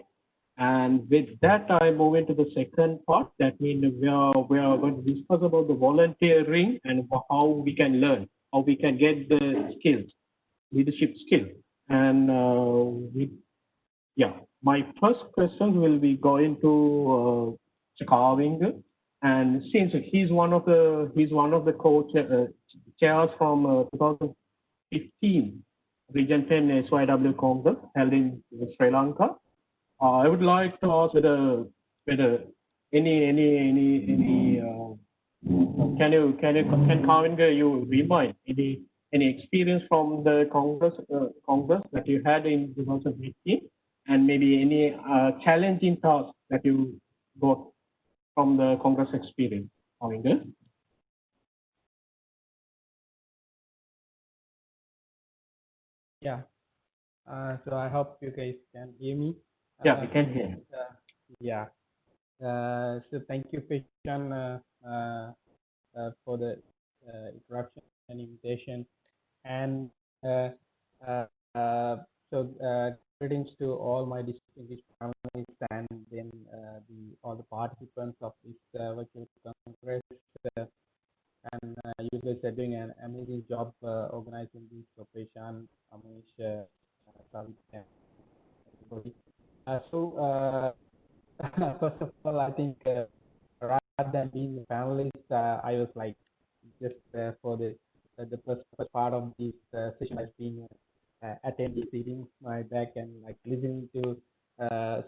And with that, I move into the second part. That means we are going to discuss about the volunteering and how we can learn, how we can get the skills, leadership skills. And yeah, my first question will be going to Carving, and since he's one of the chairs from 2015 Region 10 SYWL Congress held in Sri Lanka. I would like to ask whether any can Kavinga you remind any experience from the Congress that you had in 2015, and maybe any challenging tasks that you got from the Congress experience, Kavinga? Yeah. So I hope you guys can hear me. Yeah, we can hear. Yeah. So thank you, Fishan, for the introduction and invitation. And greetings to all my distinguished panelists and then all the participants of this virtual congress. And you guys are doing an amazing job organizing this. So Fishan, Amish, Savit, everybody. First of all, I think rather than being a panelist, I was like just for the first part of this session, I've been attending, sitting my back and like listening to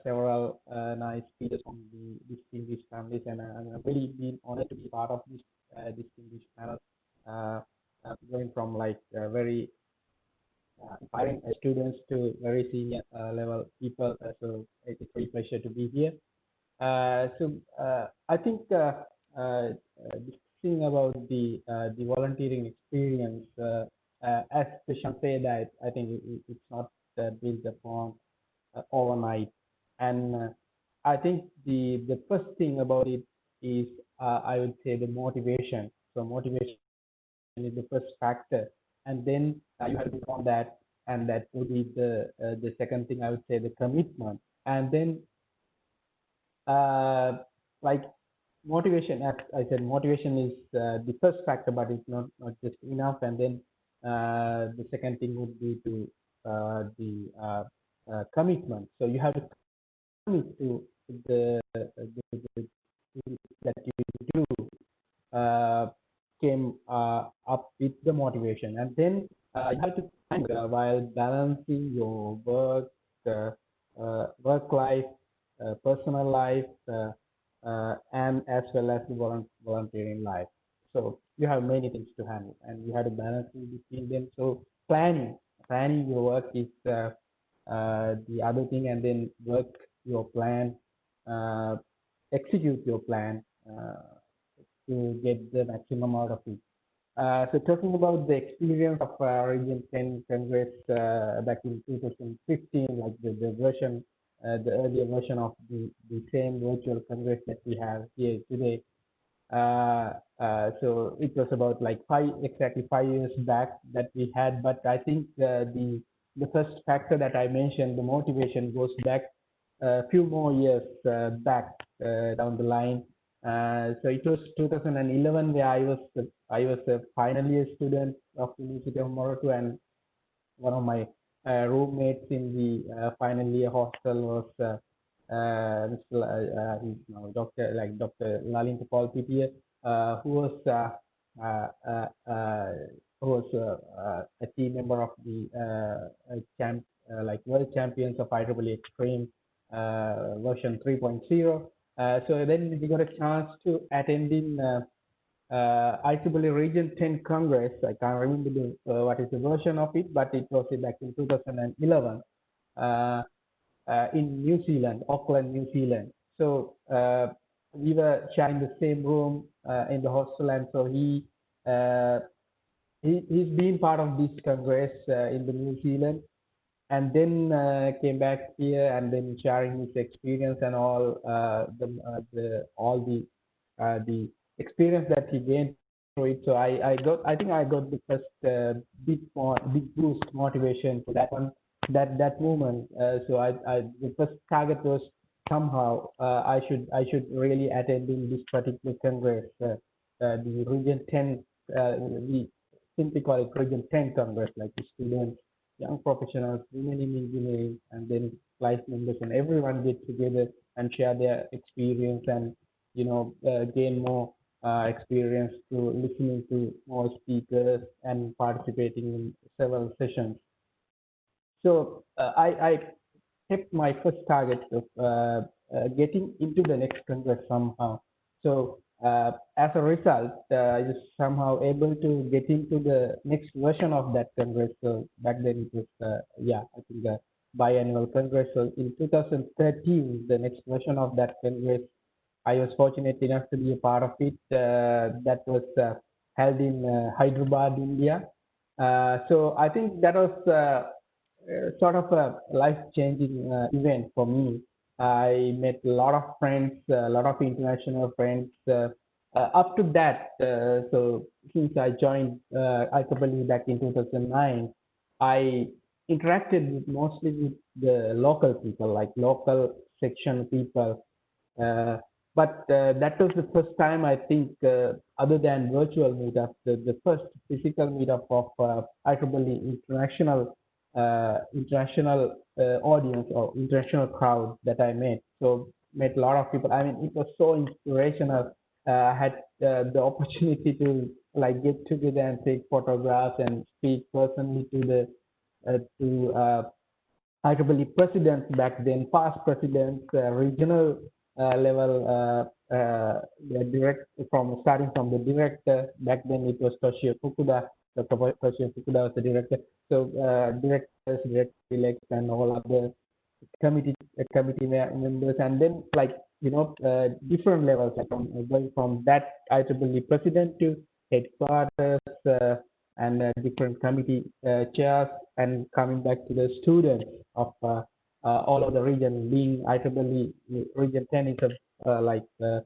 several nice speeches from the distinguished panelists, and I'm really been honored to be part of this distinguished panel, going from like very inspiring students to very senior level people. So it's a great pleasure to be here. I think discussing about the volunteering experience, as Krishan said, I think it's not built upon overnight, and I think the first thing about it is I would say the motivation. So motivation is the first factor, and then you have to work on that, and that would be the second thing. I would say the commitment, and then like motivation, as I said, motivation is the first factor, but it's not just enough. And then the second thing would be to the commitment. So you have to commit to the things that you do came up with the motivation, and then you have to find while balancing your work life, personal life, and as well as the volunteering life. So you have many things to handle, and you have to balance in between them. So planning your work is the other thing, and then work your plan, execute your plan to get the maximum out of it. So talking about the experience of Region 10 Congress back in 2015, like the version the earlier version of the same virtual congress that we have here today. So it was about like exactly 5 years back that we had, but I think the first factor that I mentioned, the motivation, goes back a few more years back down the line. So it was 2011 where I was a final year student of the University of Morocco, and one of my roommates in the final year hostel was he's now Dr. Lalin Paul Pitier, who was a team member of the world champions of IEEE Extreme version 3.0. So then we got a chance to attend in IEEE Region 10 Congress. I can't remember what is the version of it, but it was back in 2011 in New Zealand, Auckland, New Zealand. So we were sharing the same room in the hostel, and so he's been part of this congress in the New Zealand, and then came back here and then sharing his experience and all the experience that he gained through it. So I think I got the first big boost motivation for that one, that moment. So the first target was somehow I should really attend in this particular congress, the Region 10. We simply call it Region 10 Congress, like the students, young professionals, women in engineering, and then life members, and everyone get together and share their experience and gain more experience through listening to more speakers and participating in several sessions. So I kept my first target of getting into the next congress somehow. So as a result, I was somehow able to get into the next version of that congress. So back then it was, I think the biannual congress. So in 2013, the next version of that congress, I was fortunate enough to be a part of it. That was held in Hyderabad, India. So I think that was sort of a life-changing event for me. I met a lot of friends, a lot of international friends. Up to that, so since I joined IEEE back in 2009, I interacted mostly with the local people, like local section people. But that was the first time, I think, other than virtual meetup, the first physical meetup of IEEE international audience or international crowd that I met. So met a lot of people. I mean, it was so inspirational. I had the opportunity to get together and take photographs and speak personally to the IEEE presidents back then, past presidents, regional level, starting from the director. Back then it was Toshio Fukuda. Dr. Toshio Fukuda was the director. So directors, director-elects, and all other committee members, and then different levels, going from that IEEE president to headquarters and different committee chairs, and coming back to the students of all of the region. Being IEEE Region 10 is a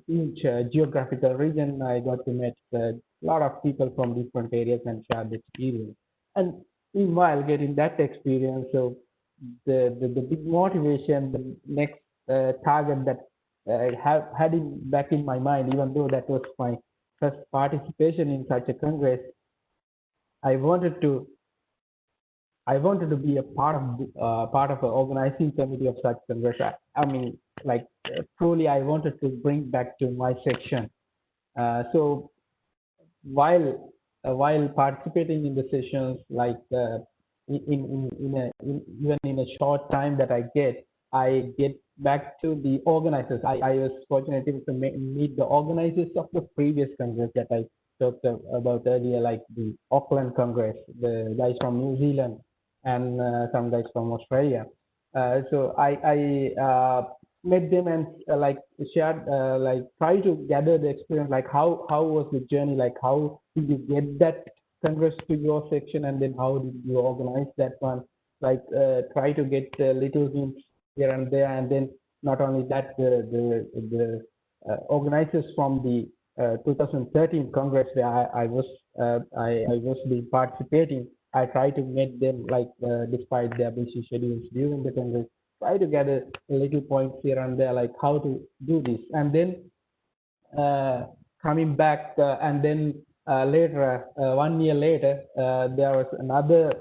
huge geographical region, I got to meet a lot of people from different areas and share the experience. And meanwhile, getting that experience, so the big motivation, the next target that I had back in my mind, even though that was my first participation in such a congress, I wanted to be a part of an organizing committee of such congress. I mean, truly, I wanted to bring back to my section. So while participating in the sessions, even in a short time that I get back to the organizers. I was fortunate to meet the organizers of the previous congress that I talked about earlier, like the Auckland Congress, the guys from New Zealand, and some guys from Australia. So I met them and shared, try to gather the experience, how was the journey, how did you get that congress to your section, and then how did you organize that one, try to get little hints here and there. And then not only that, the organizers from the 2013 Congress where I was participating, I try to make them like despite their busy schedules during the Congress, try to gather little points here and there like how to do this. And then coming back and then later 1 year later there was another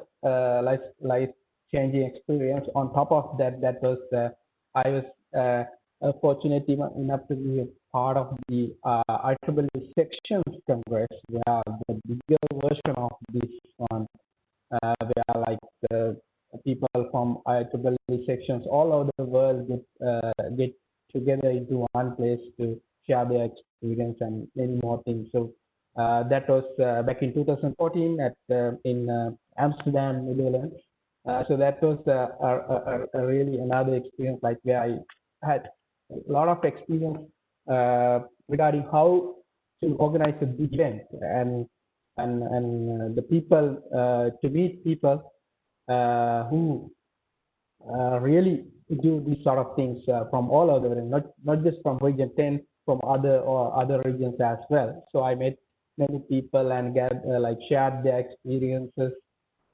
life changing experience on top of that. That was I was fortunate enough to be a part of the IEEE Sections Congress, where the bigger version of this one, where like the people from IEEE sections all over the world get together into one place to share their experience and many more things. So that was back in 2014 at in Amsterdam, Netherlands. So that was a really another experience, like where I had a lot of experience regarding how to organize a big event and the people to meet people who really do these sort of things from all over the world, not just from region 10, from other regions as well. So I met many people and like shared their experiences.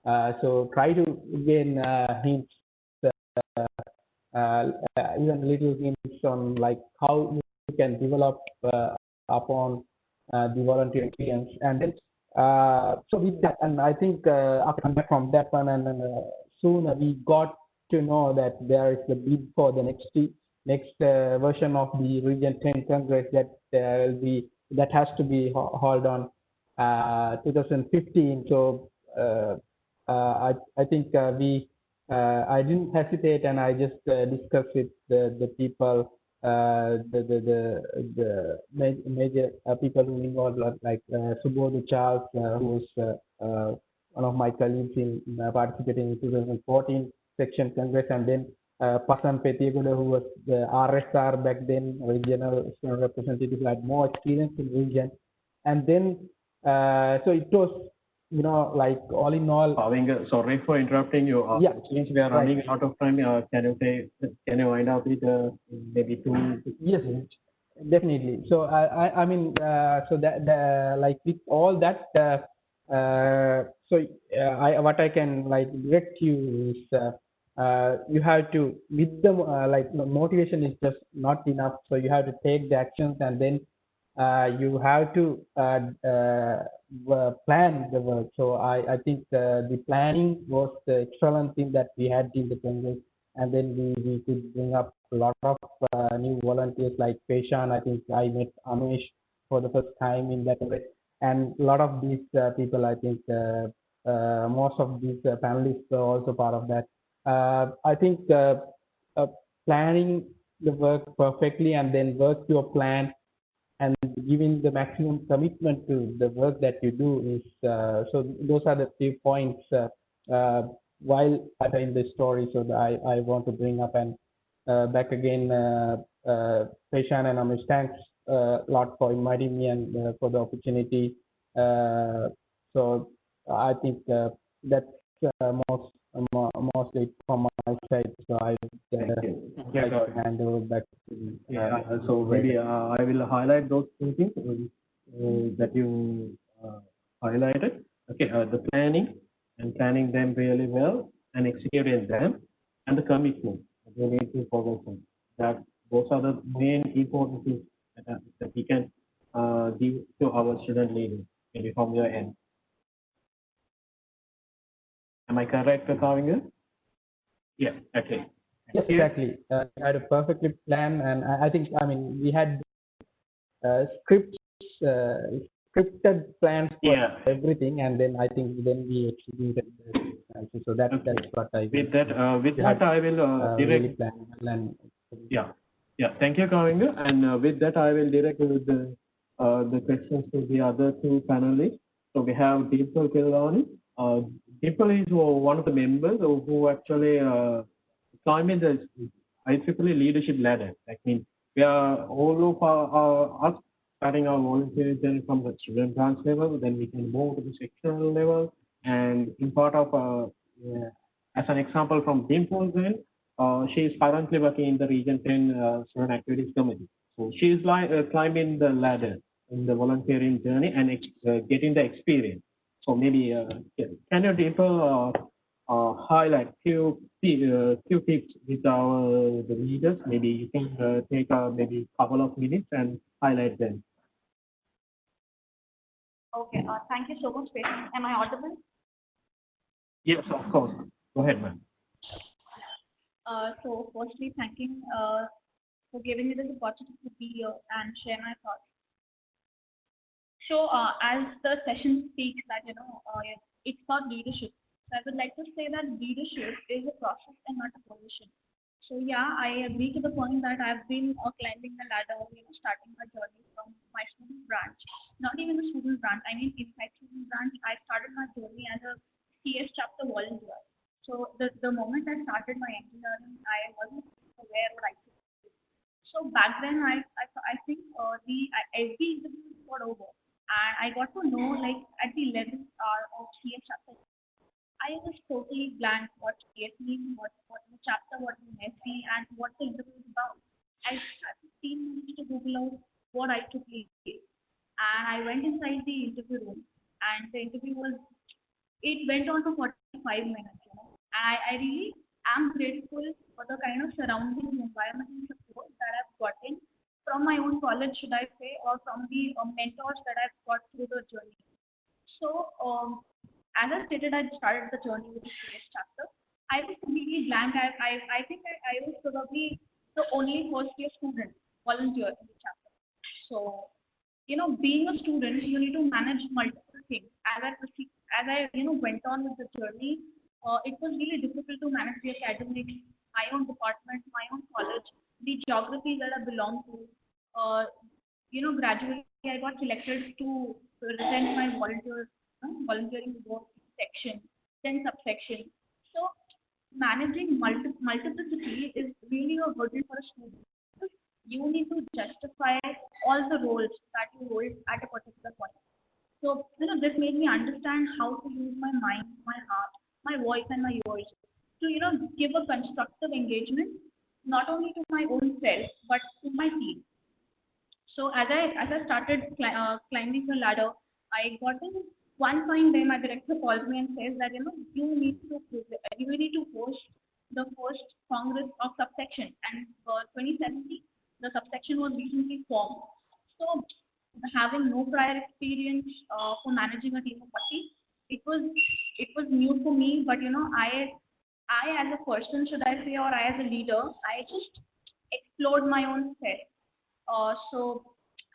So try to gain hints, even little hints on like how you can develop upon the volunteer experience. And then so with that, and I think after coming back from that one, and soon we got to know that there is the bid for the next version of the Region 10 Congress that that has to be held on 2015. So I think I didn't hesitate, and I just discussed with the people, the major people who involved, like Subodh Charles, who was one of my colleagues in participating in 2014 Section Congress, and then Pasan Petiegoda, who was the RSR back then, regional student representative, who had more experience in region. And then so it was, you know, like all in all. Sorry for interrupting you. Yeah. Since we are running out of time, can you wind up with maybe 2? Yes, definitely. So I mean, so that like with all that, what I can like direct you is you have to, with the like motivation is just not enough. So you have to take the actions, and then you have to plan the work. So I think the planning was the excellent thing that we had in the Congress, and then we could bring up a lot of new volunteers like Peshan. I think I met Amesh for the first time in that way, and a lot of these people, I think most of these panelists are also part of that. I think planning the work perfectly and then work your plan and giving the maximum commitment to the work that you do is so those are the few points while in the story, so that I want to bring up. And back again, Peshan and Amish, thanks a lot for inviting me and for the opportunity. So I think that's mostly from my side. So I hand over back to you. So maybe I will highlight those 2 things that you highlighted. Okay, the planning and planning them really well and executing them, and the commitment that we need to focus on. That those are the main important things that we can give to our student leaders, maybe from your end. Am I correct, Kavinga? Yeah. Okay. Yes, exactly. We had a perfectly planned, and I think, I mean, we had scripted plans for everything, and then I think then we executed. So that's what I. With that, I will direct. Yeah. Thank you, Kavinga. And with that, I will direct the questions to the other 2 panelists. So we have Dimple Killarney. Dimple is one of the members who actually climbing the IEEE leadership ladder. That means we are all of us starting our volunteer journey from the student branch level, then we can move to the sectional level, and in part of as an example from Dimple, then She is currently working in the Region 10 Student Activities Committee. So she is climbing the ladder in the volunteering journey and getting the experience. So maybe can you deeper highlight few tips with the leaders? Maybe you can take maybe a couple of minutes and highlight them. Okay, thank you so much, Patient. Am I audible? Yes, of course. Go ahead, ma'am. So firstly, thanking for giving me this opportunity to be here and share my thoughts. So as the session speaks that, it's about leadership. So I would like to say that leadership is a process and not a position. So yeah, I agree to the point that I've been climbing the ladder, starting my journey from my student branch. Not even the student branch, I mean inside student branch, I started my journey as a CS chapter volunteer. So the moment I started my engineering, I wasn't aware what I could do. So back then, I think every interview got over, and I got to know like at the 11th hour of CS chapter, I was totally blank what CS means, what the chapter, what the message, and what the interview is about. I had 15 minutes to Google out what I took lead, and I went inside the interview room, and the interview was it went on for 45 minutes, I really am grateful for the kind of surrounding environment and support that I've gotten from my own college, should I say, or from the mentors that I've got through the journey. So, as I stated, I started the journey with the CS chapter. I was completely blank. I think I was probably the only first year student volunteer in the chapter. So, being a student, you need to manage multiple things. As I went on with the journey, it was really difficult to manage the academics, my own department, my own college, the geography that I belong to. Gradually I got selected to present my volunteering work section, then subsection. So managing multiplicity is really a burden for a student. You need to justify all the roles that you hold at a particular point. So, this made me understand how to use my mind, my heart, my voice, and my ears to, give a constructive engagement, not only to my own self, but to my team. So, as I started climbing the ladder, I got in one fine day, my director calls me and says that, you need to host the first Congress of subsection. And for 2017, the subsection was recently formed. So, having no prior experience for managing a team of 40, it was new for me. But I as a person, should I say, or I as a leader, I just explored my own self. So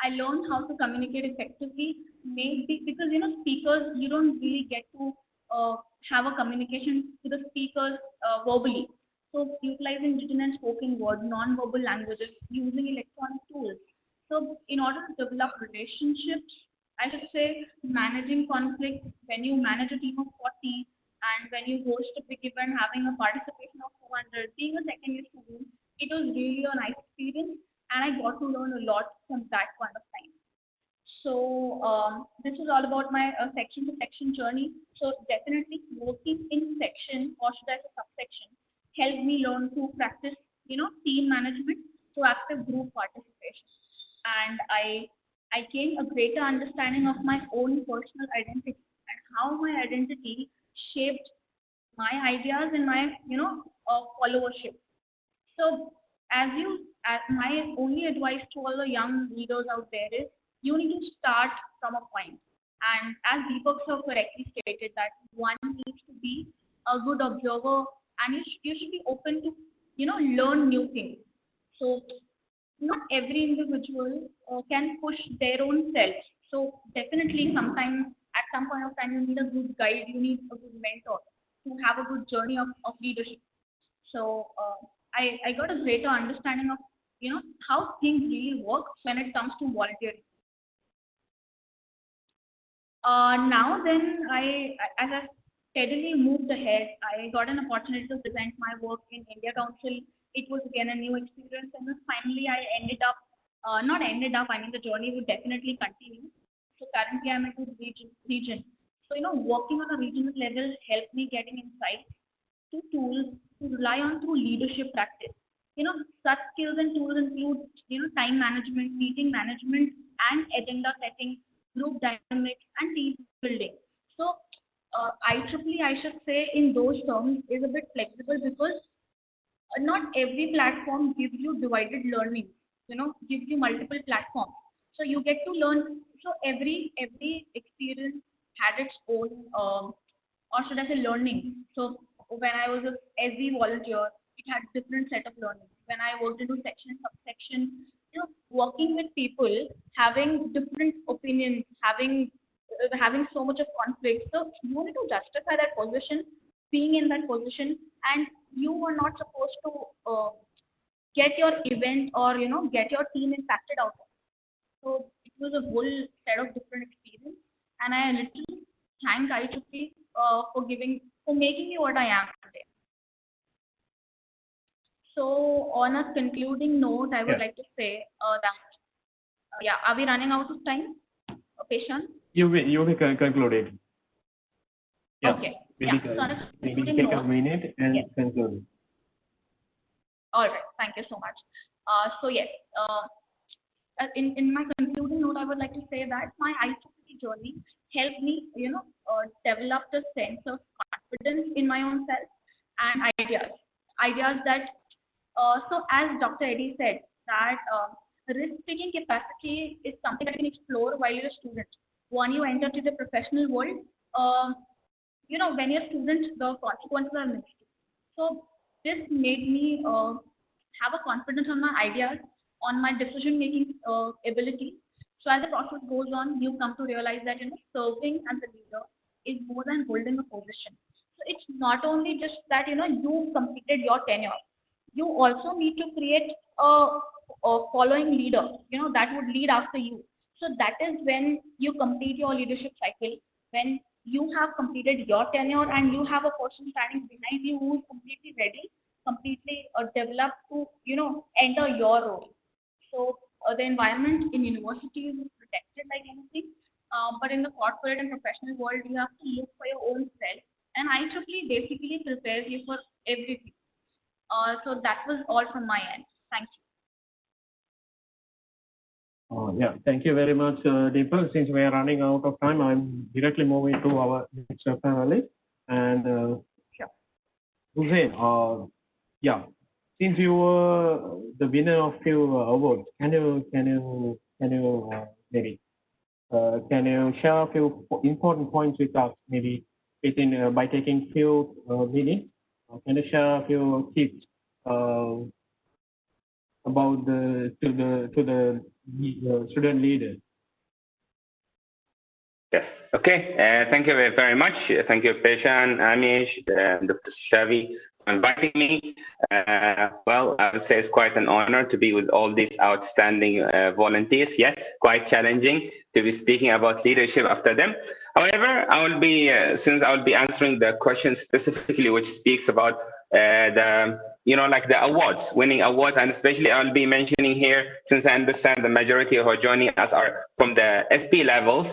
I learned how to communicate effectively. Maybe because speakers, you don't really get to have a communication to the speakers verbally. So utilizing written and spoken word, non-verbal languages, using electronic tools. So in order to develop relationships, I should say managing conflict when you manage a team of 40 and when you host a big event having a participation of 200, being a second year student, it was really a nice experience and I got to learn a lot from that point of time. So this is all about my section to section journey. So definitely working in section or should I say subsection helped me learn to practice, team management to active group participation. And I gained a greater understanding of my own personal identity and how my identity shaped my ideas and my followership. So as my only advice to all the young leaders out there is you need to start from a point. And as Deepak sir correctly stated that one needs to be a good observer and you should be open to learn new things. So not every individual can push their own self. So definitely sometimes at some point of time you need a good guide, you need a good mentor to have a good journey of leadership. So I got a greater understanding of how things really work when it comes to volunteering. Now then, as I steadily moved ahead, I got an opportunity to present my work in India Council. It was again a new experience, and then finally I ended up, not ended up. I mean, the journey would definitely continue. So currently, I'm into the region. So working on a regional level helped me getting insight to tools to rely on through leadership practice. Such skills and tools include, time management, meeting management, and agenda setting, group dynamics, and team building. So, IEEE, I should say, in those terms, is a bit flexible because not every platform gives you divided learning, gives you multiple platforms. So you get to learn. So every experience had its own, or should I say, learning. So when I was a SV volunteer, it had different set of learning. When I worked into section, subsection, working with people, having different opinions, having so much of conflict. So you need to justify that position, being in that position, and you were not supposed to get your event or get your team impacted out of it. So it was a whole set of different experience, and I literally thank IEEE for making me what I am today. So on a concluding note, I would like to say that are we running out of time, Peshan? You will conclude it. Yeah. Okay. Maybe take a minute and conclude. All right. Thank you so much. So yes, in my concluding note, I would like to say that my IEEE journey helped me, develop the sense of confidence in my own self and ideas that. So as Dr. Eddy said, that risk-taking capacity is something that you can explore while you're a student. When you enter to the professional world, when you're a student, the consequences are mixed. So this made me have a confidence on my ideas, on my decision-making ability. So as the process goes on, you come to realize that serving as a leader is more than holding a position. So it's not only just that you completed your tenure. You also need to create a following leader, that would lead after you. So that is when you complete your leadership cycle, when you have completed your tenure and you have a person standing behind you who is completely ready, completely developed to, enter your role. So the environment in universities is protected like anything, but in the corporate and professional world, you have to look for your own self. And IEEE basically prepares you for everything. So that was all from my end. Thank you. Thank you very much, Deepak. Since we are running out of time, I'm directly moving to our next panelist. And Hussein, since you were the winner of few awards, can you maybe can you share a few important points with us? Maybe by taking few minutes, can you share a few tips about the student leaders? Yes. Okay. Thank you very much. Thank you, Peshan, Amish, Dr. Shavi, for inviting me. Well, I would say it's quite an honor to be with all these outstanding volunteers. Yes, quite challenging to be speaking about leadership after them. However, I will be answering the question specifically, which speaks about the awards, winning awards, and especially I'll be mentioning here, since I understand the majority who are joining us are from the SP levels,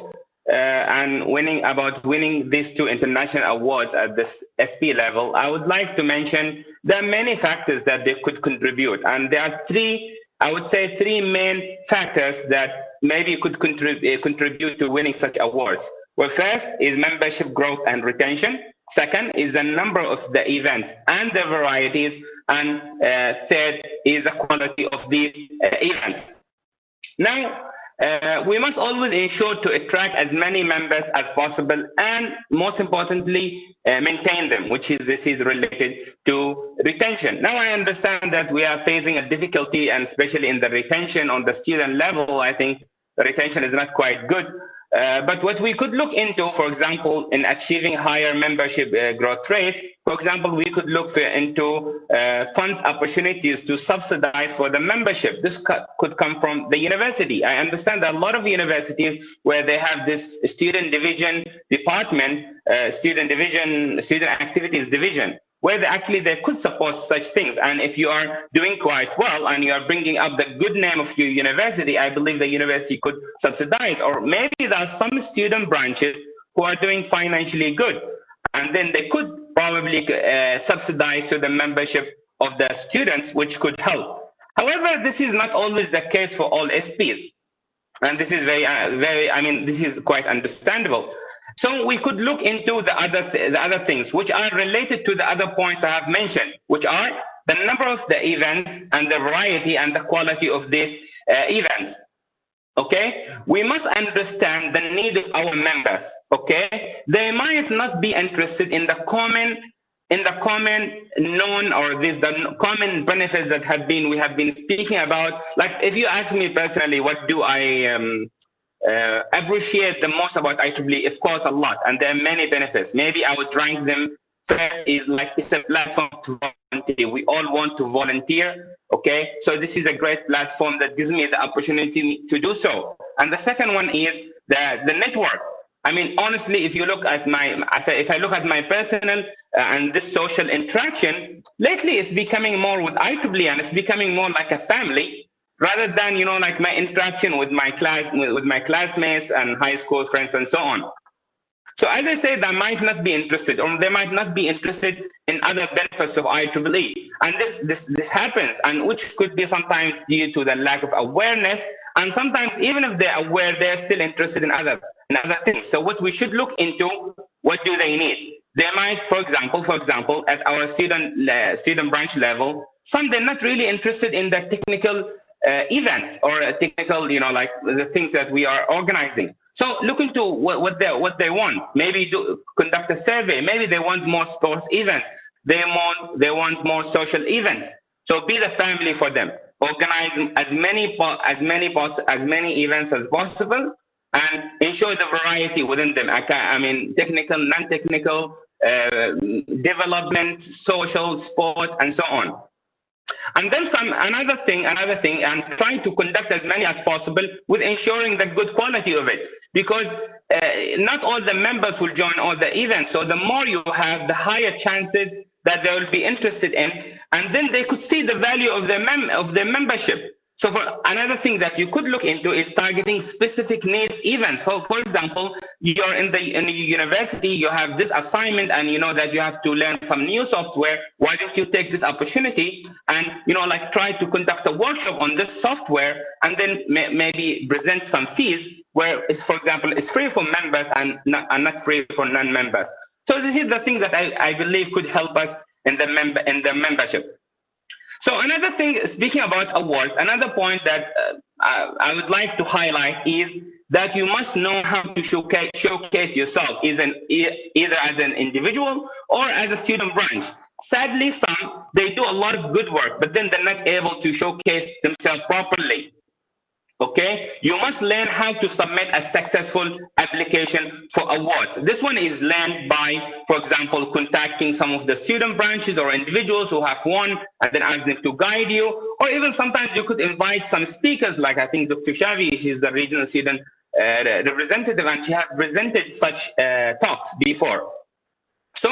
and winning these two international awards at this SP level, I would like to mention there are many factors that they could contribute, and there are three main factors that maybe could contribute to winning such awards. Well, first is membership growth and retention. Second is the number of the events and the varieties. And third is the quality of these events. Now, we must always ensure to attract as many members as possible and, most importantly, maintain them, this is related to retention. Now, I understand that we are facing a difficulty, and especially in the retention on the student level, I think the retention is not quite good. But what we could look into, for example, in achieving higher membership growth rates, for example, we could look into fund opportunities to subsidize for the membership. This could come from the university. I understand that a lot of universities where they have this student division department, student activities division, where they could support such things. And if you are doing quite well and you are bringing up the good name of your university, I believe the university could subsidize. Or maybe there are some student branches who are doing financially good, and then they could probably subsidize to the membership of the students, which could help. However, this is not always the case for all SPs. And this is this is quite understandable. So we could look into the other things which are related to the other points I have mentioned, which are the number of the events and the variety and the quality of these events. Okay, we must understand the need of our members. Okay, they might not be interested in the common known or the common benefits that we have been speaking about. Like if you ask me personally, what do I appreciate the most about IEEE? Of course, a lot, and there are many benefits. Maybe I would rank them. First is like it's a platform to volunteer. We all want to volunteer. Okay, so this is a great platform that gives me the opportunity to do so. And the second one is the network. I mean, honestly, if I look at my personal and this social interaction, lately it's becoming more with IEEE, and it's becoming more like a family rather than, you know, like my interaction with my classmates and high school friends and so on. So as I said, they might not be interested, or they might not be interested in other benefits of IEEE, and this happens, and which could be sometimes due to the lack of awareness, and sometimes even if they're aware, they're still interested in other things. So what we should look into, what do they need? They might, for example, at our student branch level, some they're not really interested in the technical events or technical, you know, like the things that we are organizing. So look into what they want. Maybe conduct a survey. Maybe they want more sports events. They want more social events. So be the family for them. Organize as many events as possible, and ensure the variety within them. I mean, technical, non-technical, development, social, sport, and so on. And then another thing, and trying to conduct as many as possible with ensuring the good quality of it, because not all the members will join all the events. So the more you have, the higher chances that they will be interested in, and then they could see the value of their membership. So another thing that you could look into is targeting specific needs events. So for example, you're in the university, you have this assignment, and you know that you have to learn some new software. Why don't you take this opportunity and, you know, like try to conduct a workshop on this software, and then maybe present some fees where it's, for example, it's free for members and not free for non-members. So this is the thing that I believe could help us in the membership. So another thing, speaking about awards, another point that I would like to highlight is that you must know how to showcase yourself, either as an individual or as a student branch. Sadly, some, they do a lot of good work, but then they're not able to showcase themselves properly. Okay, you must learn how to submit a successful application for awards. This one is learned by, for example, contacting some of the student branches or individuals who have won, and then ask them to guide you. Or even sometimes you could invite some speakers, like I think Dr. Shavi, she's the regional student representative, and she has presented such talks before. So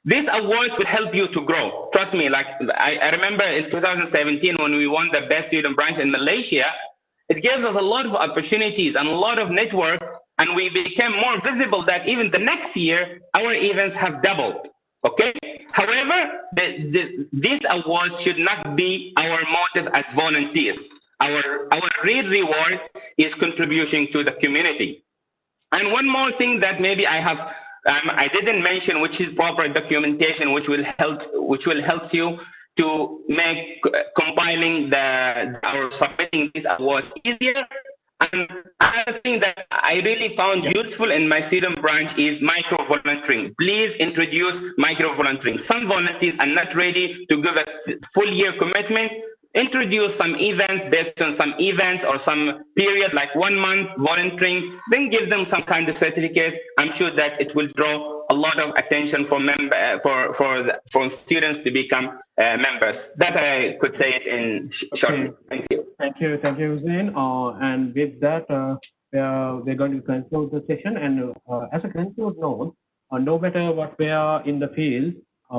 these awards will help you to grow. Trust me, like I remember in 2017 when we won the best student branch in Malaysia, it gave us a lot of opportunities and a lot of network, and we became more visible that even the next year, our events have doubled, okay? However, these awards should not be our motive as volunteers. Our real reward is contributing to the community. And one more thing that maybe I didn't mention, which is proper documentation, which will help you to make compiling or submitting these awards easier. And another thing that I really found useful in my student branch is micro-volunteering. Please introduce micro-volunteering. Some volunteers are not ready to give a full year commitment. Introduce some events based on some events or some period, like 1 month volunteering, then give them some kind of certificate. I'm sure that it will draw a lot of attention for students to become members. That I could say it in short. Thank you. Thank you, Hussein. And with that, we're going to conclude the session. And as a conclude note, no matter what we are in the field,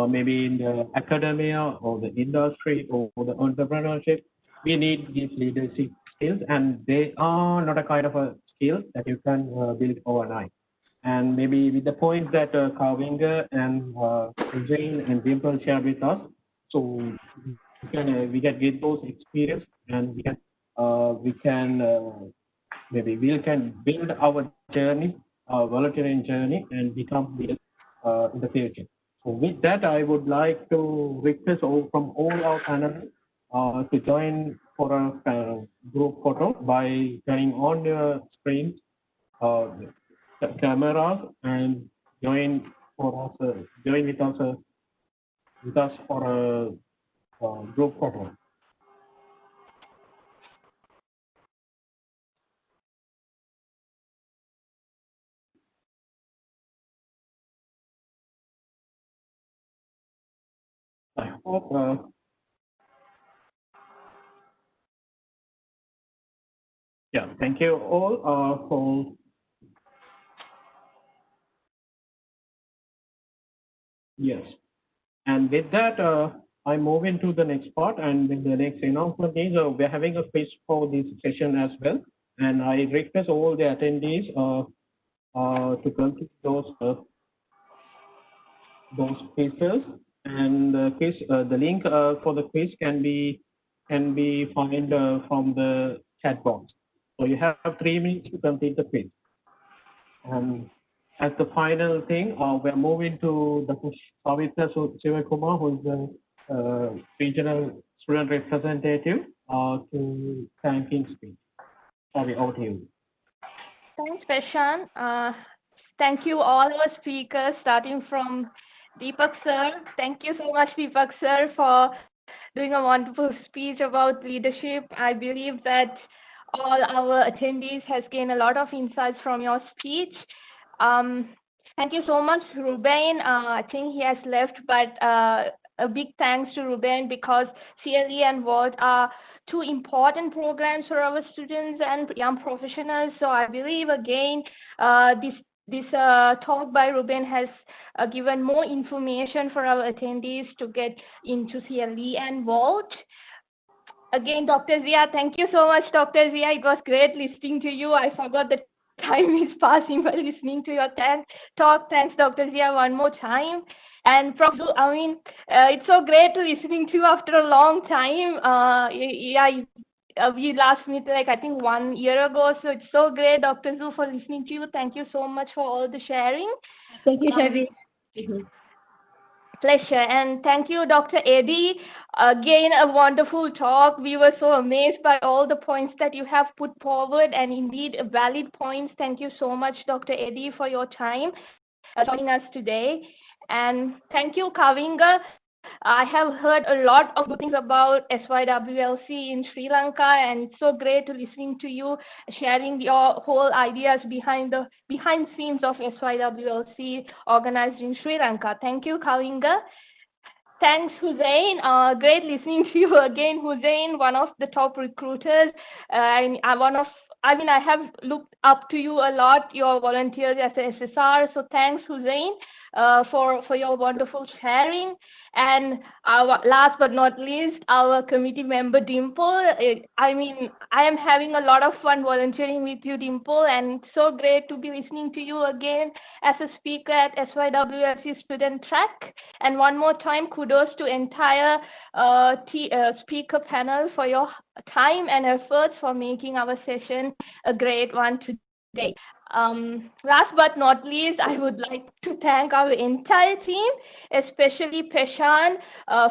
maybe in the academia or the industry or the entrepreneurship, we need these leadership skills, and they are not a kind of a skill that you can build overnight. And maybe with the points that Kavinga and Jane and Dimple shared with us, so we can get those experience, and we can maybe we can build our journey, our volunteering journey, and become leaders in the future. So with that, I would like to request from all our panelists to join for a group photo by turning on your screens, the cameras, and join with us for a group photo. I hope. Yeah, thank you all for. Yes, and with that, I move into the next part, and the next announcement is we're having a quiz for this session as well, and I request all the attendees to complete those quizzes, and the link for the quiz can be found from the chat box. So you have 3 minutes to complete the quiz. And as the final thing, we're moving to the Savita Sivakumar, who is the regional student representative, to thanking speech. Sorry, over to you. Thanks, Peshan. Thank you all our speakers, starting from Deepak sir. Thank you so much, Deepak sir, for doing a wonderful speech about leadership. I believe that all our attendees has gained a lot of insights from your speech. Thank you so much, Ruben. I think he has left, but a big thanks to Ruben, because CLE and WORD are 2 important programs for our students and young professionals. So I believe again, this talk by Ruben has given more information for our attendees to get into CLE and WORD. Again, Dr. Zia, thank you so much, Dr. Zia. It was great listening to you. I forgot the time is passing by listening to your talk. Thanks, Dr. Zia, one more time. And Prof. I mean, it's so great to listening to you after a long time. We last met like I think 1 year ago. So it's so great, Dr. Zhu, for listening to you. Thank you so much for all the sharing. Thank you, Shavi. Pleasure. And thank you, Dr. Eddie. Again, a wonderful talk. We were so amazed by all the points that you have put forward, and indeed valid points. Thank you so much, Dr. Eddie, for your time joining us today. And thank you, Kavinga. I have heard a lot of good things about SYWLC in Sri Lanka, and it's so great to listening to you sharing your whole ideas behind scenes of SYWLC organized in Sri Lanka. Thank you, Kavinga. Thanks, Hussein. Great listening to you again, Hussein, one of the top recruiters. I have looked up to you a lot, your volunteers as a SSR. So thanks, Hussein, for your wonderful sharing. And last but not least, our committee member, Dimple. I am having a lot of fun volunteering with you, Dimple, and so great to be listening to you again as a speaker at SYWLC Student Track. And one more time, kudos to entire speaker panel for your time and efforts for making our session a great one today. Last but not least, I would like to thank our entire team, especially Peshan,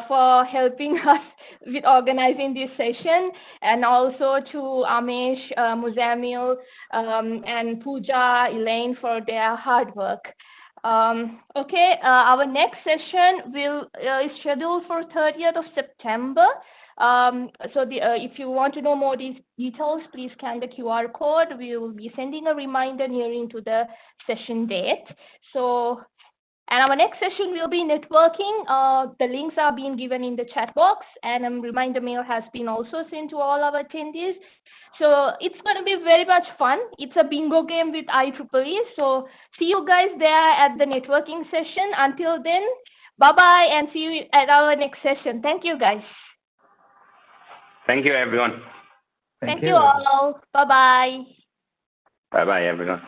for helping us with organizing this session, and also to Amesh, Muzamil, and Pooja, Elaine for their hard work. Our next session is scheduled for 30th of September. If you want to know more details, please scan the QR code. We will be sending a reminder nearing to the session date. And our next session will be networking. The links are being given in the chat box, and a reminder mail has been also sent to all our attendees. So it's going to be very much fun. It's a bingo game with IEEE. So see you guys there at the networking session. Until then, bye-bye, and see you at our next session. Thank you, guys. Thank you, everyone. Thank you all. Bye-bye. Bye-bye, everyone.